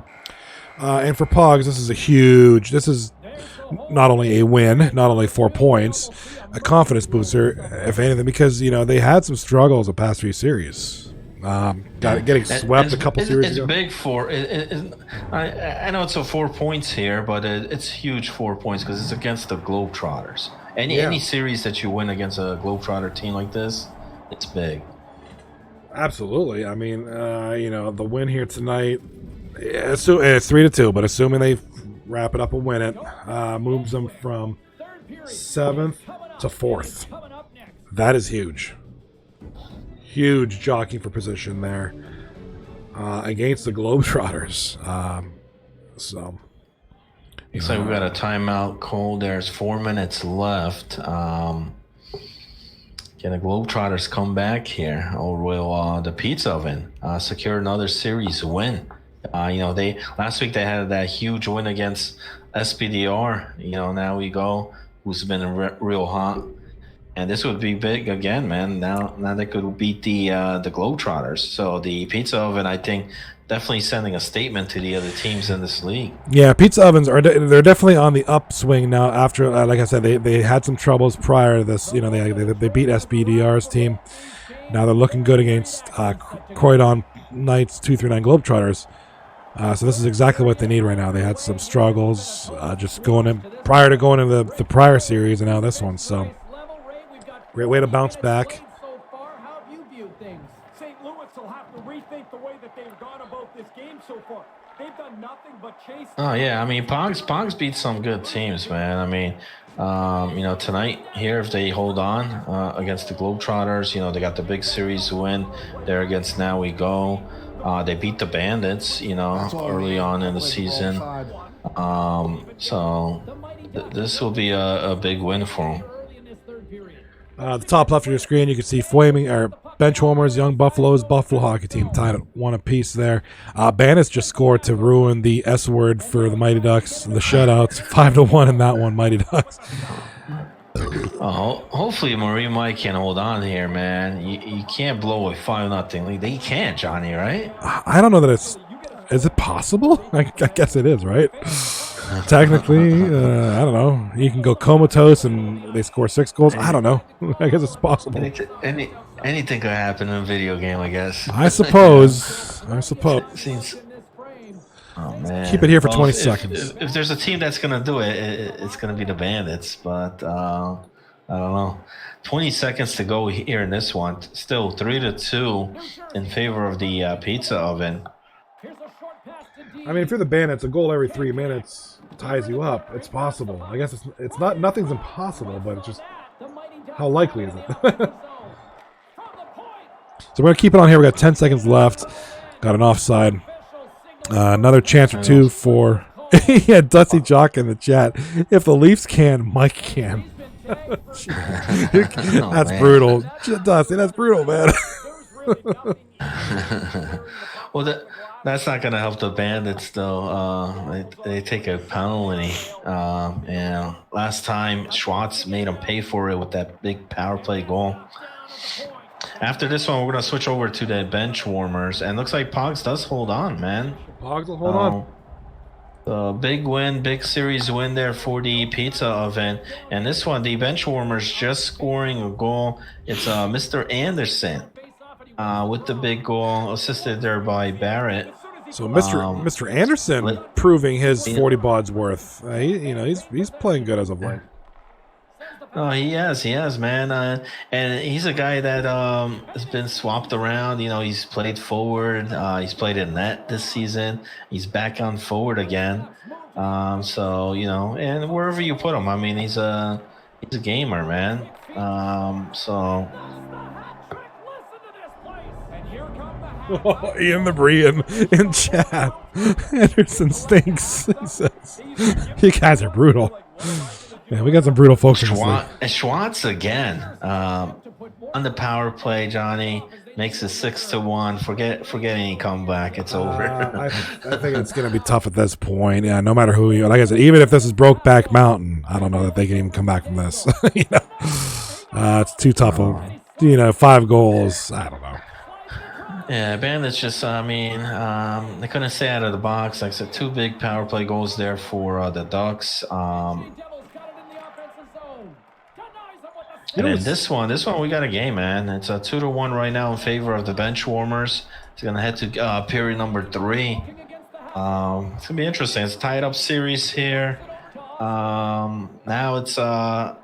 B: And for Pogs, this is not only a win, not only 4 points, a confidence booster, if anything, because they had some struggles the past few series. Getting swept a couple series ago.
E: It's big for it. I know it's a 4 points here, but it's huge 4 points because it's against the Globetrotters. Any series that you win against a Globetrotter team like this, it's big.
B: Absolutely. I mean, the win here tonight, it's 3-2, but assuming they wrap it up and win it, moves them from 7th to 4th. That is huge. Huge jockeying for position there against the Globetrotters. So
E: we got a timeout call. There's 4 minutes left. Can the Globetrotters come back here, or will the Pizza Oven secure another series win? Last week they had that huge win against SPDR. Now we go, who's been real hot. And this would be big again, man. Now they could beat the Globetrotters. So the Pizza Oven, I think, definitely sending a statement to the other teams in this league.
B: Yeah, Pizza Ovens they're definitely on the upswing now. After, like I said, they had some troubles prior to this. They beat SBDR's team. Now they're looking good against Croydon Knights 239 Globetrotters. So this is exactly what they need right now. They had some struggles just going in prior to going into the prior series, and now this one. So. Great way to bounce back.
F: So far, how have you viewed things? St. Louis will have to rethink the way that they've gone about this game so far. They've done nothing but chase.
E: Oh yeah, I mean Pogs beat some good teams, man. I mean, tonight here if they hold on against the Globetrotters, they got the big series win there against Now We Go. They beat the Bandits, early on in the season. So this will be a big win for them.
B: The top left of your screen, you can see Benchwarmers, Young Buffaloes, Buffalo hockey team tied at 1 apiece there. Bandits just scored to ruin the S word for the Mighty Ducks. The shutouts, 5-1 in that one, Mighty Ducks.
E: Hopefully Marie Mike can hold on here, man. You can't blow a 5-0 lead. They can't, Johnny, right?
B: I don't know that it's... Is it possible? I guess it is, right? Technically, I don't know. You can go comatose and they score 6 goals. I don't know. I guess it's possible.
E: Anything could happen in a video game, I guess.
B: I suppose.
E: Oh, man.
B: Keep it here for 20 seconds.
E: If there's a team that's going to do it, it's going to be the Bandits. But I don't know. 20 seconds to go here in this one. Still 3-2 in favor of the pizza oven.
B: I mean, if you're the Bandits, a goal every 3 minutes ties you up. It's possible. I guess it's not. Nothing's impossible, but it's just how likely is it? So we're gonna keep it on here. We got 10 seconds left. Got an offside. Another chance or two for yeah, Dusty Jock in the chat. If the Leafs can, Mike can. That's brutal, Dusty. That's brutal, man.
E: Well, that's not going to help the Bandits, though. They take a penalty. And last time, Schwartz made them pay for it with that big power play goal. After this one, we're going to switch over to the bench warmers. And looks like Pogs does hold on, man.
B: Pogs will hold on.
E: Big win, big series win there for the pizza oven. And this one, the bench warmers just scoring a goal. It's Mr. Anderson with the big goal, assisted there by Barrett.
B: So Mr. Anderson proving his 40 bods worth. He's playing good as of late.
E: Oh, he has, man. And he's a guy that has been swapped around. He's played forward. He's played in net this season. He's back on forward again. So, and wherever you put him, I mean, he's a gamer, man. So.
B: Oh, Ian the Brian in chat. Anderson stinks. He says, "You guys are brutal." Yeah, we got some brutal folks in this league.
E: Schwartz again on the power play. Johnny makes it 6-1. Forget any comeback. It's over.
B: I think it's going to be tough at this point. Yeah, no matter who you. Like I said, even if this is Brokeback Mountain, I don't know that they can even come back from this. It's too tough. 5 goals. I don't know.
E: Yeah, Bandits just, they couldn't stay out of the box. Like I said, 2 big power play goals there for the Ducks. And then this one, we got a game, man. It's a 2-1 right now in favor of the bench warmers. It's going to head to period number 3. It's going to be interesting. It's a tied-up series here. Now it's the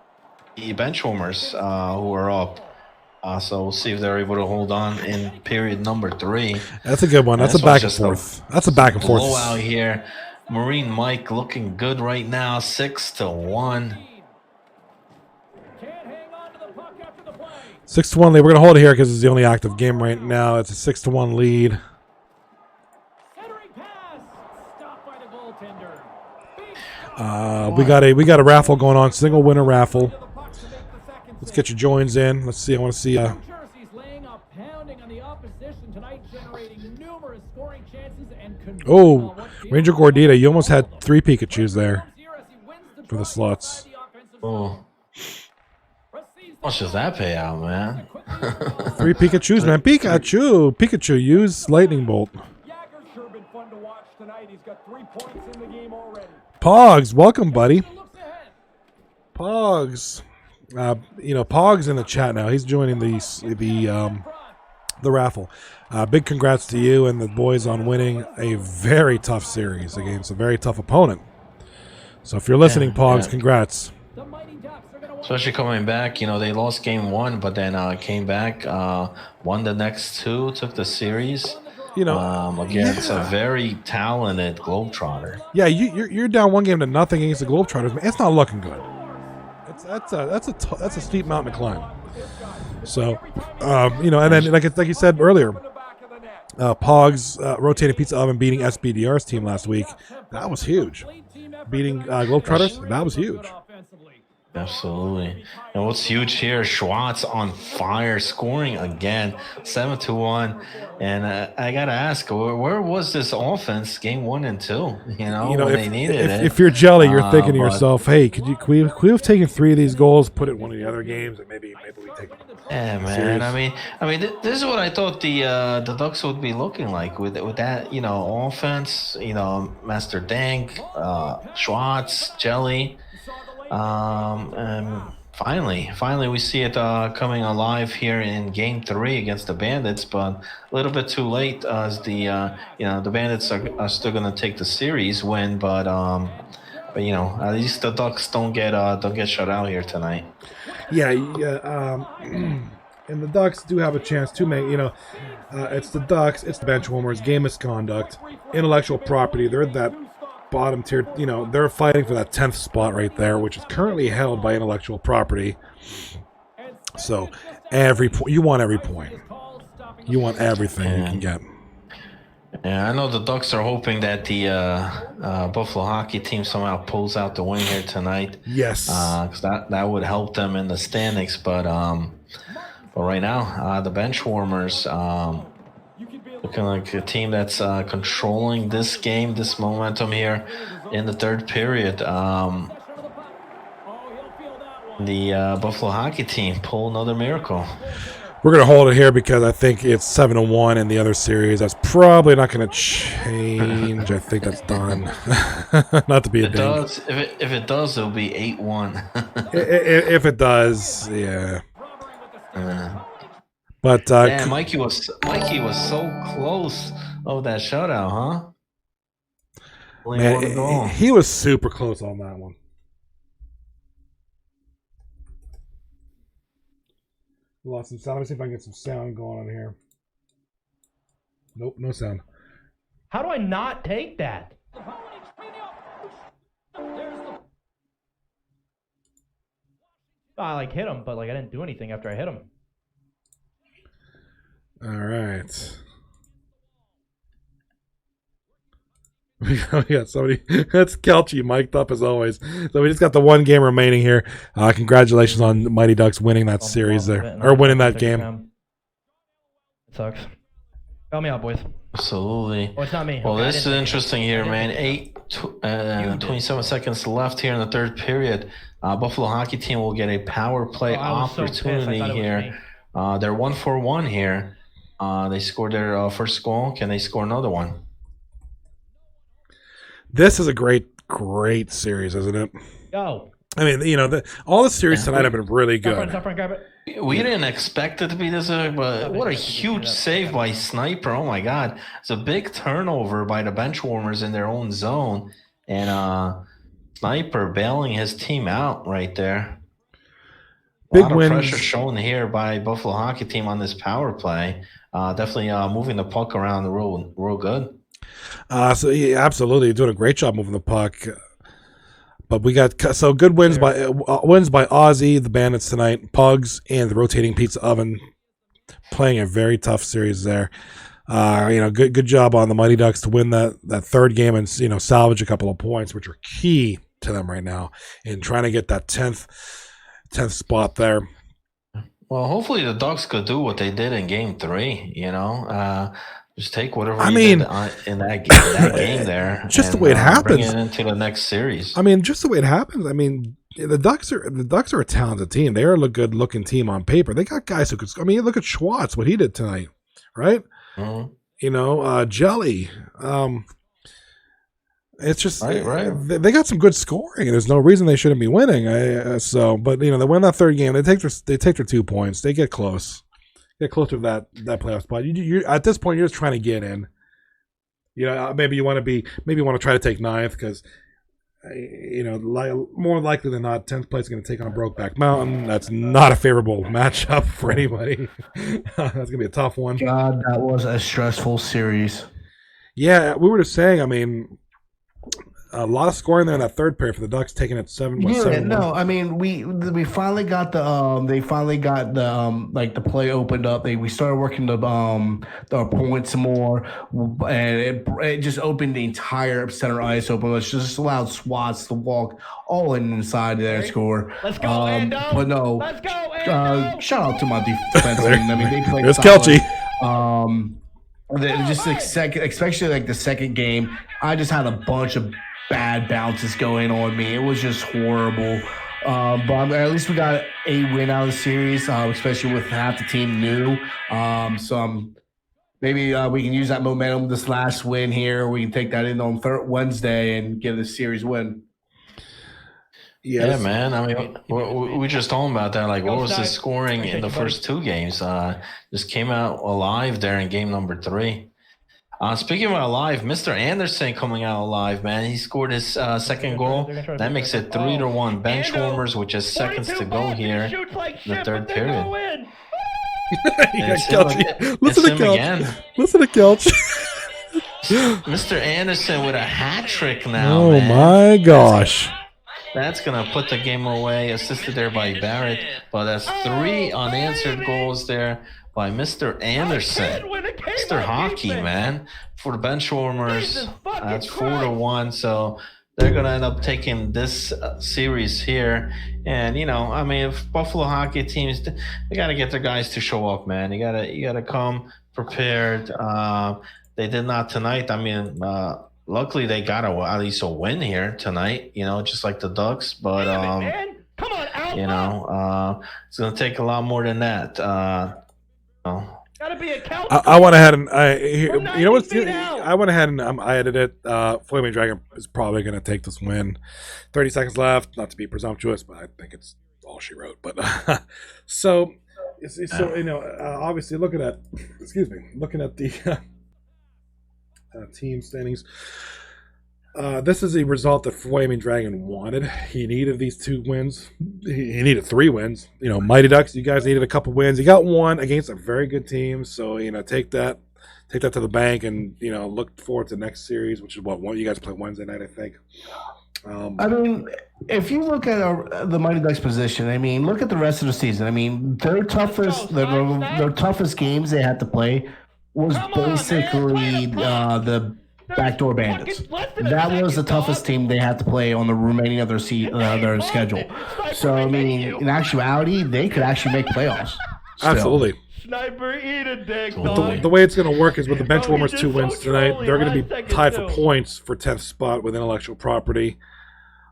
E: bench warmers who are up. So we'll see if they're able to hold on in period number 3.
B: That's a good one. That's a back and forth. That's a back and forth.
E: Blowout here. Marine Mike looking good right now. 6-1.
B: 6-1. We're going to hold it here because it's the only active game right now. It's a 6-1 lead. We got a raffle going on. Single winner raffle. Let's get your joins in. Let's see. I want to see. Oh, Ranger Gordita, you almost had 3 Pikachus there for the slots.
E: Oh. How much does that pay out, man?
B: 3 Pikachus, man. Pikachu, use Lightning Bolt. Pogs, welcome, buddy. Pogs. Pogs in the chat now. He's joining the raffle. Big congrats to you and the boys on winning a very tough series against a very tough opponent. So if you're listening, Pogs, congrats.
E: Especially coming back, they lost game 1, but then came back, won the next 2, took the series. Against a very talented Globetrotter.
B: Yeah, you're down 1-0 against the Globetrotters. Man, it's not looking good. That's a steep mountain to climb. So, and then like you said earlier, Pogs rotating pizza oven beating SBDR's team last week. That was huge. Beating Globetrotters, that was huge.
E: Absolutely. And what's huge here, Schwartz on fire, scoring again, 7-1. And I got to ask, where was this offense game 1 and 2, when they needed it?
B: If you're Jelly, you're thinking to
E: But
B: yourself, hey, could we have taken 3 of these goals, put it in one of the other games, and maybe we take
E: yeah, man.
B: series?
E: I mean, this is what I thought the Ducks would be looking like with that, offense. Master Dank, Schwartz, Jelly, and finally, we see it coming alive here in Game 3 against the Bandits, but a little bit too late as the Bandits are still going to take the series win, but at least the Ducks don't get shut out here tonight.
B: Yeah. And the Ducks do have a chance to make, it's the Ducks, it's the bench warmers, game misconduct, intellectual property. They're at that bottom tier, they're fighting for that 10th spot right there, which is currently held by intellectual property. So you want every point. You want everything you can get.
E: Yeah, I know the Ducks are hoping that the Buffalo hockey team somehow pulls out the win here tonight.
B: Yes.
E: Because that would help them in the standings. But right now, the bench warmers looking like a team that's controlling this game, this momentum here in the third period. The Buffalo hockey team pull another miracle.
B: We're going to hold it here because I think it's 7-1 in the other series. That's probably not going to change. I think that's done. Not to be a ding.
E: If it does, it'll be 8-1.
B: If it does, yeah. But
E: man, Mikey was so close of that shutout, huh?
B: Man, he was super close on that one. Lost some sound. Let me see if I can get some sound going on here. Nope, no sound.
G: How do I not take that? I hit him, but I didn't do anything after I hit him.
B: All right. We got somebody. That's Kelchi mic'd up as always. So we just got the one game remaining here. Congratulations on the Mighty Ducks winning that series there, or winning that game.
G: It sucks. Help me out, boys.
E: Absolutely.
G: Oh, it's not me.
E: Well,
G: okay,
E: this is interesting here, man. 27 seconds left here in the third period. Buffalo hockey team will get a power play opportunity here. They're 1-for-1 here. They scored their first goal. Can they score another one?
B: This is a great series, isn't it?
G: Go.
B: I mean, all the series tonight have been really good.
G: Stop front, grab it.
E: We didn't expect it to be this big, but what a huge save by Sniper. Oh, my God. It's a big turnover by the bench warmers in their own zone. And Sniper bailing his team out right there. A lot of pressure shown here by Buffalo hockey team on this power play. Definitely moving the puck around real good.
B: So yeah, absolutely, doing a great job moving the puck. But we got good wins by Aussie, the Bandits tonight, Pugs, and the rotating Pizza Oven, playing a very tough series there. Good job on the Mighty Ducks to win that third game and salvage a couple of points, which are key to them right now in trying to get that 10th spot there.
E: Well, hopefully the Ducks could do what they did in Game 3. Just take whatever did in that game there.
B: Just the way it happens.
E: Bring it into the next series.
B: I mean, just the way it happens. I mean, the Ducks are a talented team. They are a good looking team on paper. They got guys who could. I mean, look at Schwartz, what he did tonight, right?
E: Mm-hmm.
B: Jelly. It's just
E: right.
B: They got some good scoring, and there's no reason they shouldn't be winning. But they win that third game. They take their 2 points. They get close. Get closer to that playoff spot. You at this point, you're just trying to get in. Maybe you want to try to take 9th because, more likely than not, 10th place is going to take on Brokeback Mountain. That's not a favorable matchup for anybody. That's going to be a tough one.
C: God, that was a stressful series.
B: Yeah, we were just saying. I mean, A lot of scoring there in that third period for the Ducks, taking it 7.
C: Yeah,
B: 7-1.
C: no, I mean we finally got they finally got the like the play opened up. We started working the points more, and it just opened the entire center ice open. Which just allowed Swats to walk all inside there and score.
G: Let's go, Ando.
C: But no,
G: Let's go, Ando.
C: shout out to my defense team. I mean, they played
B: There's
C: solid.
B: Kelchi.
C: Just especially like the second game, I just had a bunch of bad bounces going on me. It was just horrible. But at least we got a win out of the series, especially with half the team new. Maybe we can use that momentum this last win here. We can take that in on Wednesday and get a series win.
E: Yeah, man. I mean, we just talking about that. Like, what was the scoring in the first 2 games? Just came out alive there in game number 3. Speaking about alive, Mr. Anderson coming out alive, man. He scored his second goal. That makes it 3-1 bench warmers, with just seconds to go here in the third period.
B: Listen to Kelch. Listen to Kelch.
E: Mr. Anderson with a hat trick now.
B: Oh
E: man.
B: my gosh.
E: That's going to put the game away, assisted there by Barrett. But that's 3 unanswered goals there by Mr. Anderson. Mr. Hockey, man. For the bench warmers, that's 4-1. So they're going to end up taking this series here. And, you know, I mean, if Buffalo hockey teams, they got to get their guys to show up, man. You got to come prepared. They did not tonight. I mean, luckily, they got at least a win here tonight, you know, just like the Ducks. But,
G: Come on, Alpha.
E: you know, it's going to take a lot more than that.
G: Gotta be a count.
B: I went ahead and you know what?
G: feet out.
B: I went ahead and I edited it. Flaming Dragon is probably going to take this win. 30 seconds left. Not to be presumptuous, but I think it's all she wrote. But so you know, obviously looking at the team standings. This is a result that Flaming Dragon wanted. He needed these 2 wins. He needed 3 wins. You know, Mighty Ducks, you guys needed a couple wins. You got 1 against a very good team. So, you know, take that to the bank, and, you know, look forward to the next series, which is what you guys play Wednesday night, I think.
C: I mean, if you look at the Mighty Ducks position, I mean, look at the rest of the season. I mean, their toughest games they had to play was basically the Backdoor Bandits. That was the toughest team they had to play on the remaining of their schedule. So, I mean, in actuality, they could actually make playoffs. Still.
B: Absolutely.
G: Sniper, eat a dick,
B: The way it's going to work is with the bench warmers 2 wins tonight, they're going to be tied for points for 10th spot with intellectual property.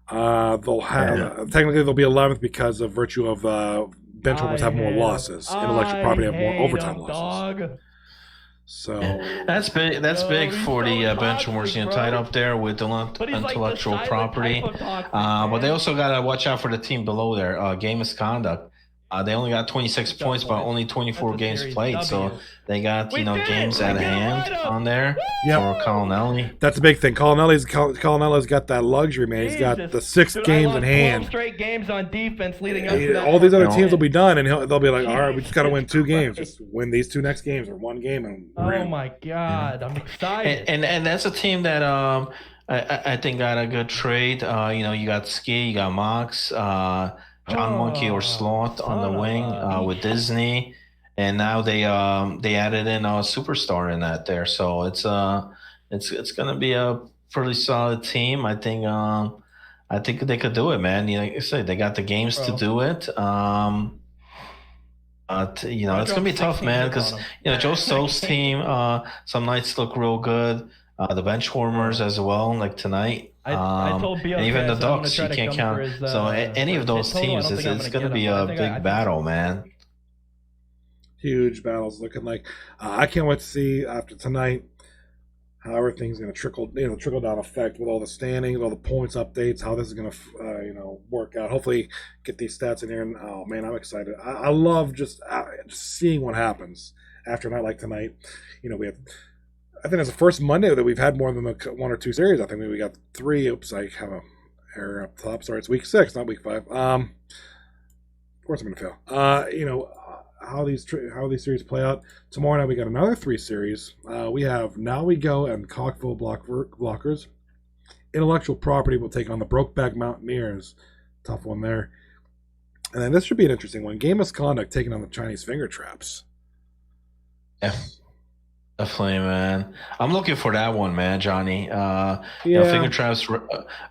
B: Technically they'll be 11th because of virtue of bench warmers have more losses. Intellectual property have more overtime losses. So
E: that's big. That's big for the bench warmers, you know, tied up there with the intellectual property. But they also got to watch out for the team below there. Game misconduct. They only got 26 points, but only 24 games played. So they got, games at hand on there for Colonelli.
B: That's a big thing. Colonelli's got that luxury, man. He's got the 6 games in hand.
G: 12 straight games on defense leading up to that.
B: All these other teams will be done, and they'll be like, all right, we just got to win 2 games. Just win these 2 next games or 1 game. And
G: oh, my God. I'm excited.
E: And that's a team that I think got a good trade. You got Ski, you got Mox, John Monkey or Sloth on the wing with Disney, and now they added in a superstar in that there. So it's gonna be a pretty solid team. I think they could do it, man. Like I said, they got the games to do it. It's gonna be tough, man, because Joe Stowe's team some nights look real good. The bench warmers as well, like tonight.
G: I told Bill,
E: and even the
G: so
E: Ducks, you can't count. So any of those teams, it's going to be a big battle, man.
B: Huge battles looking like. I can't wait to see after tonight how everything's going to trickle down effect with all the standings, all the points updates, how this is going to work out. Hopefully, get these stats in here. And oh man, I'm excited. I love just seeing what happens after a night like tonight. I think it's the first Monday that we've had more than 1 or 2 series. I think we got 3. Oops, I have a error up top. Sorry, it's week 6, not week 5. Of course I'm going to fail. How these series play out. Tomorrow night we got another 3 series. We have Now We Go and Cockville Blockers Intellectual Property will take on the Brokeback Mountaineers. Tough one there. And then this should be an interesting one. Game Misconduct taking on the Chinese Finger Traps.
E: Yeah. Definitely, man. I'm looking for that one, man, Johnny. Finger Traps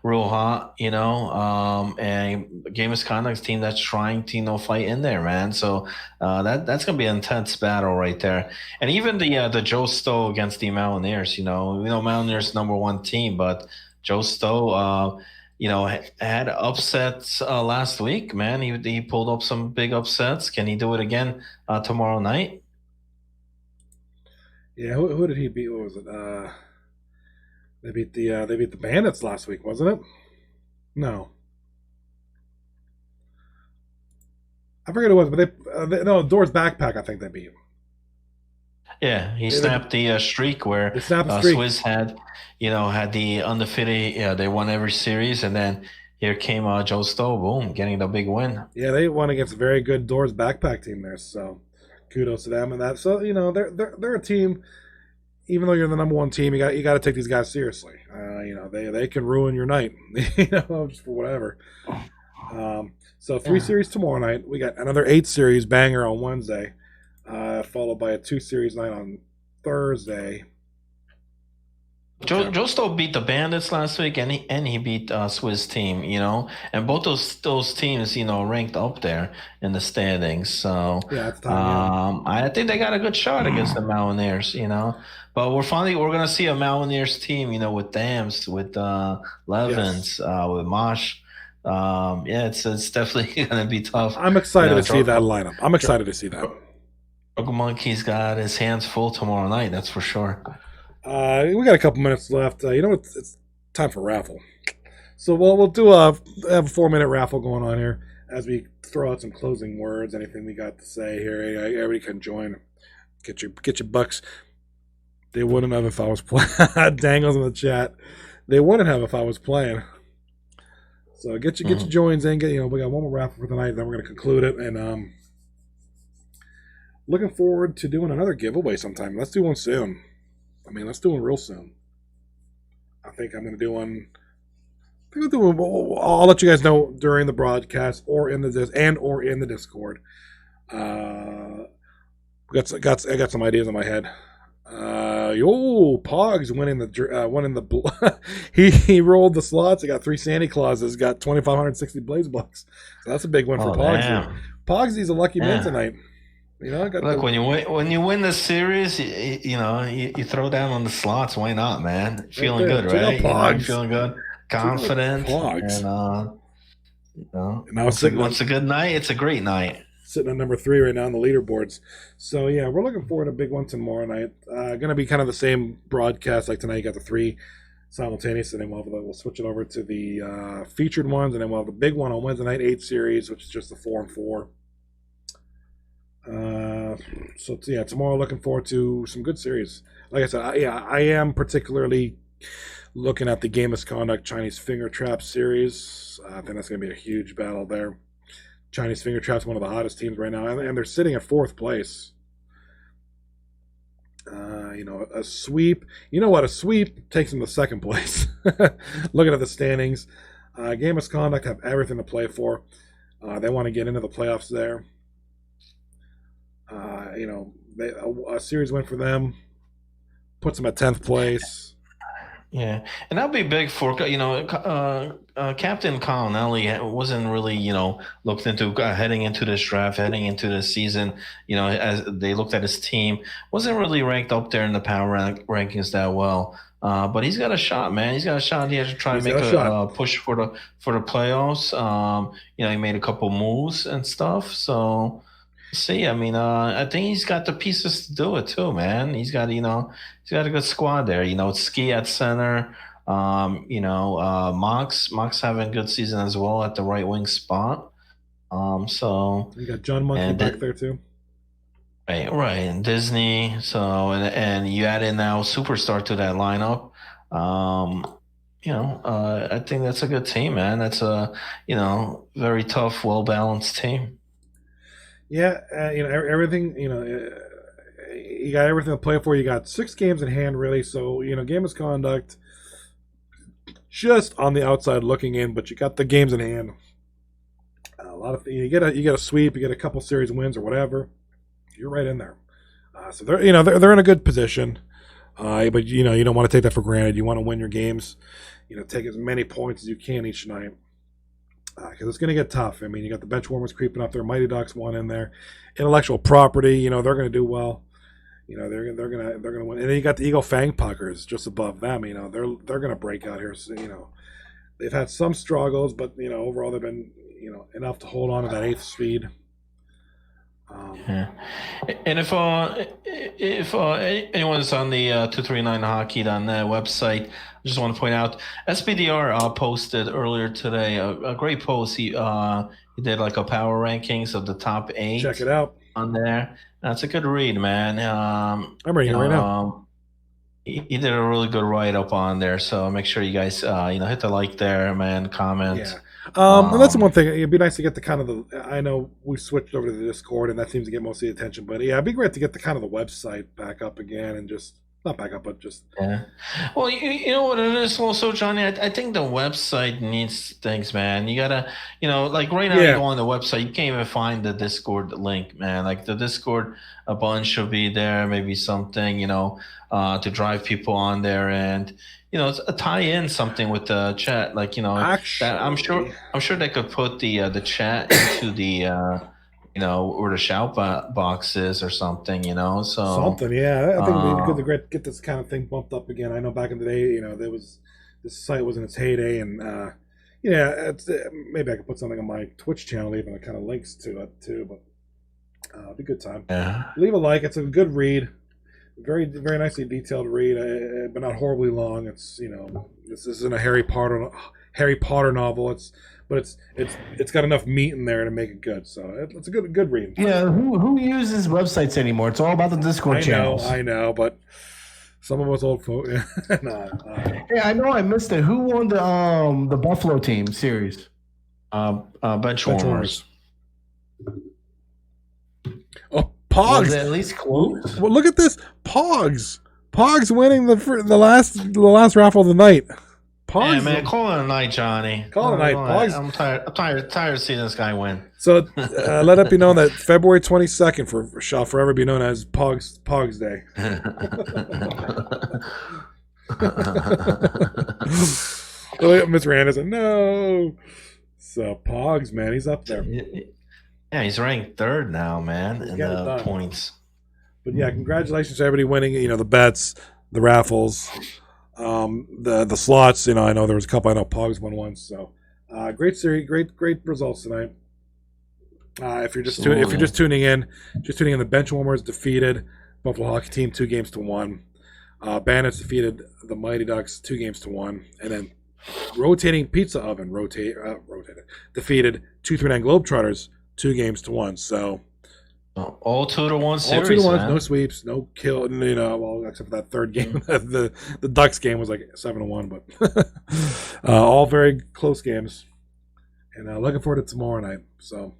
E: real hot, and Game Misconduct's team that's trying to, fight in there, man. So that's gonna be an intense battle right there. And even the Joe Stowe against the Mountaineers, Mountaineers #1 team, but Joe Stowe, had upsets last week, man. He pulled up some big upsets. Can he do it again tomorrow night?
B: Yeah, who did he beat? What was it? They beat the Bandits last week, wasn't it? No, I forget who it was, but no, Doors Backpack. I think they beat.
E: Yeah, he snapped the streak where Swizz had the undefeated. Yeah, they won every series, and then here came Joe Stowe, boom, getting the big win.
B: Yeah, they won against a very good Doors Backpack team there. So kudos to them and that. So they're a team. Even though you're the #1 team, you got to take these guys seriously. They can ruin your night, just for whatever. So 3 series tomorrow night. We got another 8 series banger on Wednesday, followed by a 2 series night on Thursday.
E: Joe Stowe beat the Bandits last week, and he beat Swizz team, and both those teams, ranked up there in the standings. So
B: yeah, I
E: think they got a good shot against the Mountaineers, But we're gonna see a Mountaineers team, with Dams, with Levens, with Mosh. It's definitely gonna be tough.
B: I'm excited to see that lineup. I'm excited to see that.
E: Monkey's got his hands full tomorrow night, that's for sure.
B: We got a couple minutes left. It's time for raffle. So we'll do have a 4-minute raffle going on here as we throw out some closing words. Anything we got to say here, everybody can join. Get your bucks. They wouldn't have if I was playing. Dangles in the chat. They wouldn't have if I was playing. So get your joins in. We got one more raffle for tonight. Then we're gonna conclude it. And looking forward to doing another giveaway sometime. Let's do one soon. Let's do one real soon. I think I'm going to do one. I'll let you guys know during the broadcast or in the Discord. I got some ideas in my head. Pogs winning the he rolled the slots. He got 3 Santa Clauses. Got 2,560 Blaze Bucks. So that's a big one for Pogsy. Pogsy's a lucky man tonight.
E: Look, when you win the series, you throw down on the slots. Why not, man? Feeling good, right? You're feeling good, confident, and it's a good night. It's a great night.
B: Sitting at number 3 right now on the leaderboards. So yeah, we're looking forward to a big one tomorrow night. Going to be kind of the same broadcast like tonight. You got the 3 simultaneous, and then we'll switch it over to the featured ones, and then we'll have the big one on Wednesday night, 8 series, which is just the 4 and 4. So yeah, tomorrow looking forward to some good series. Like I said, I am particularly looking at the Game Misconduct Chinese Finger Trap series. I think that's going to be a huge battle there. Chinese Finger Trap's one of the hottest teams right now, and they're sitting at 4th place. A sweep. You know what? A sweep takes them to 2nd place. Looking at the standings, Game Misconduct have everything to play for. They want to get into the playoffs there. A series win for them puts them at 10th place.
E: Yeah, and that'll be big for Captain Colonelli wasn't really looked into heading into this draft, heading into this season. As they looked at his team, wasn't really ranked up there in the power rankings that well. But he's got a shot, man. He's got a shot. He has to try and make a push for the playoffs. He made a couple moves and stuff. So. See, I think he's got the pieces to do it too, man. He's got a good squad there. It's Ski at center. Mox having a good season as well at the right wing spot. So
B: you got John Monkey back there too.
E: Right, and Disney. So and you add in now Superstar to that lineup. I think that's a good team, man. That's a very tough, well balanced team.
B: Yeah, everything. You got everything to play for. You got 6 games in hand, really. So Game Misconduct just on the outside looking in, but you got the games in hand. A lot of you get a sweep, you get a couple series wins or whatever, you're right in there. So they're in a good position, but you don't want to take that for granted. You want to win your games, take as many points as you can each night, because it's going to get tough. I mean, you got the bench warmers creeping up there, Mighty Ducks one in there, intellectual property. They're going to do well. They're gonna win, and then you got the Eagle Fang Puckers just above them. They're gonna break out here. So, they've had some struggles, but overall they've been enough to hold on to that 8th speed.
E: Yeah. And if anyone's on the 239Hockey.net website, I just want to point out SBDR posted earlier today a great post. He did like a power rankings of the top 8.
B: Check it out
E: on there. That's a good read, man.
B: I'm reading it right now.
E: He did a really good write-up on there, so make sure you guys hit the like there, man, comment.
B: Yeah. And that's the one thing. It'd be nice to get the kind of the. I know we switched over to the Discord, and that seems to get most of the attention. But yeah, it'd be great to get the kind of the website back up again, and just not back up, but just.
E: Yeah. Well, you know what it is also, Johnny. I think the website needs things, man. You gotta, like right now, you go on the website, you can't even find the Discord link, man. Like the Discord, a bunch should be there, maybe something, to drive people on there, and tie in something with the chat, like
B: Actually,
E: I'm sure they could put the chat into the where the shout box is or something, so
B: something. Yeah, I think it'd be good to get this kind of thing bumped up again. I know back in the day, this site was in its heyday, and maybe I could put something on my Twitch channel, even that kind of links to it too. But it'd be a good time.
E: Yeah.
B: Leave a like. It's a good read. Very, very nicely detailed read, but not horribly long. It's this isn't a Harry Potter novel. It's got enough meat in there to make it good. So it's a good read.
C: Yeah, who uses websites anymore? It's all about the Discord channels.
B: I know, but some of us old folk.
C: Hey, I know I missed it. Who won the Buffalo team series?
E: Bench warmers.
B: Oh, Pogs.
C: Was it at least close?
B: Well, look at this, Pogs. Pogs winning the last raffle of the night. Pogs.
E: Yeah, man, call it a night, Johnny.
B: Call it a night. Pogs.
E: I'm tired of seeing this guy win.
B: So let it be known that February 22nd shall forever be known as Pogs Day. Mr. Anderson, no. So Pogs, man, he's up there.
E: Yeah, he's ranked 3rd now, man, in the points.
B: But yeah, congratulations to everybody winning. The bets, the raffles, the slots. I know there was a couple. I know Pogs won once. So great series, great results tonight. If you're just tuning in, the bench warmers defeated Buffalo Hockey Team 2-1. Bandits defeated the Mighty Ducks 2-1, and then rotating pizza oven defeated 239 Globetrotters 2-1. So
E: all 2-1 series.
B: All 2-1,
E: man.
B: no sweeps, no kill. Well, except for that third game, the Ducks game was like 7-1, but all very close games. And looking forward to tomorrow night. So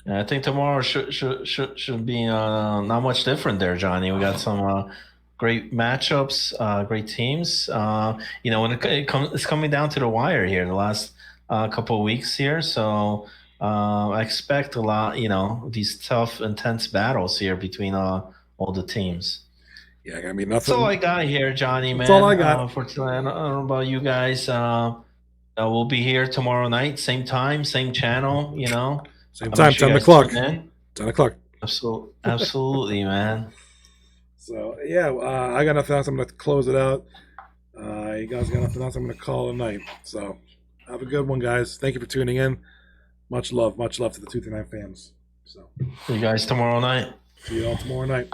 E: I think tomorrow should be not much different there, Johnny. We got some great matchups, great teams. When it's coming down to the wire here, the last couple of weeks here. So I expect a lot, these tough, intense battles here between all the teams.
B: Yeah, I mean, nothing.
E: That's all I got here, Johnny, man.
B: That's all I got.
E: For tonight. I don't know about you guys. We'll be here tomorrow night, same time, same channel,
B: Same time, 10 o'clock. 10 o'clock.
E: Absolutely, man.
B: So, yeah, I got nothing else. I'm going to close it out. You guys got nothing else. I'm going to call it a night. So, have a good one, guys. Thank you for tuning in. Much love to the 239 fans. So,
E: See you guys tomorrow night.
B: See you all tomorrow night.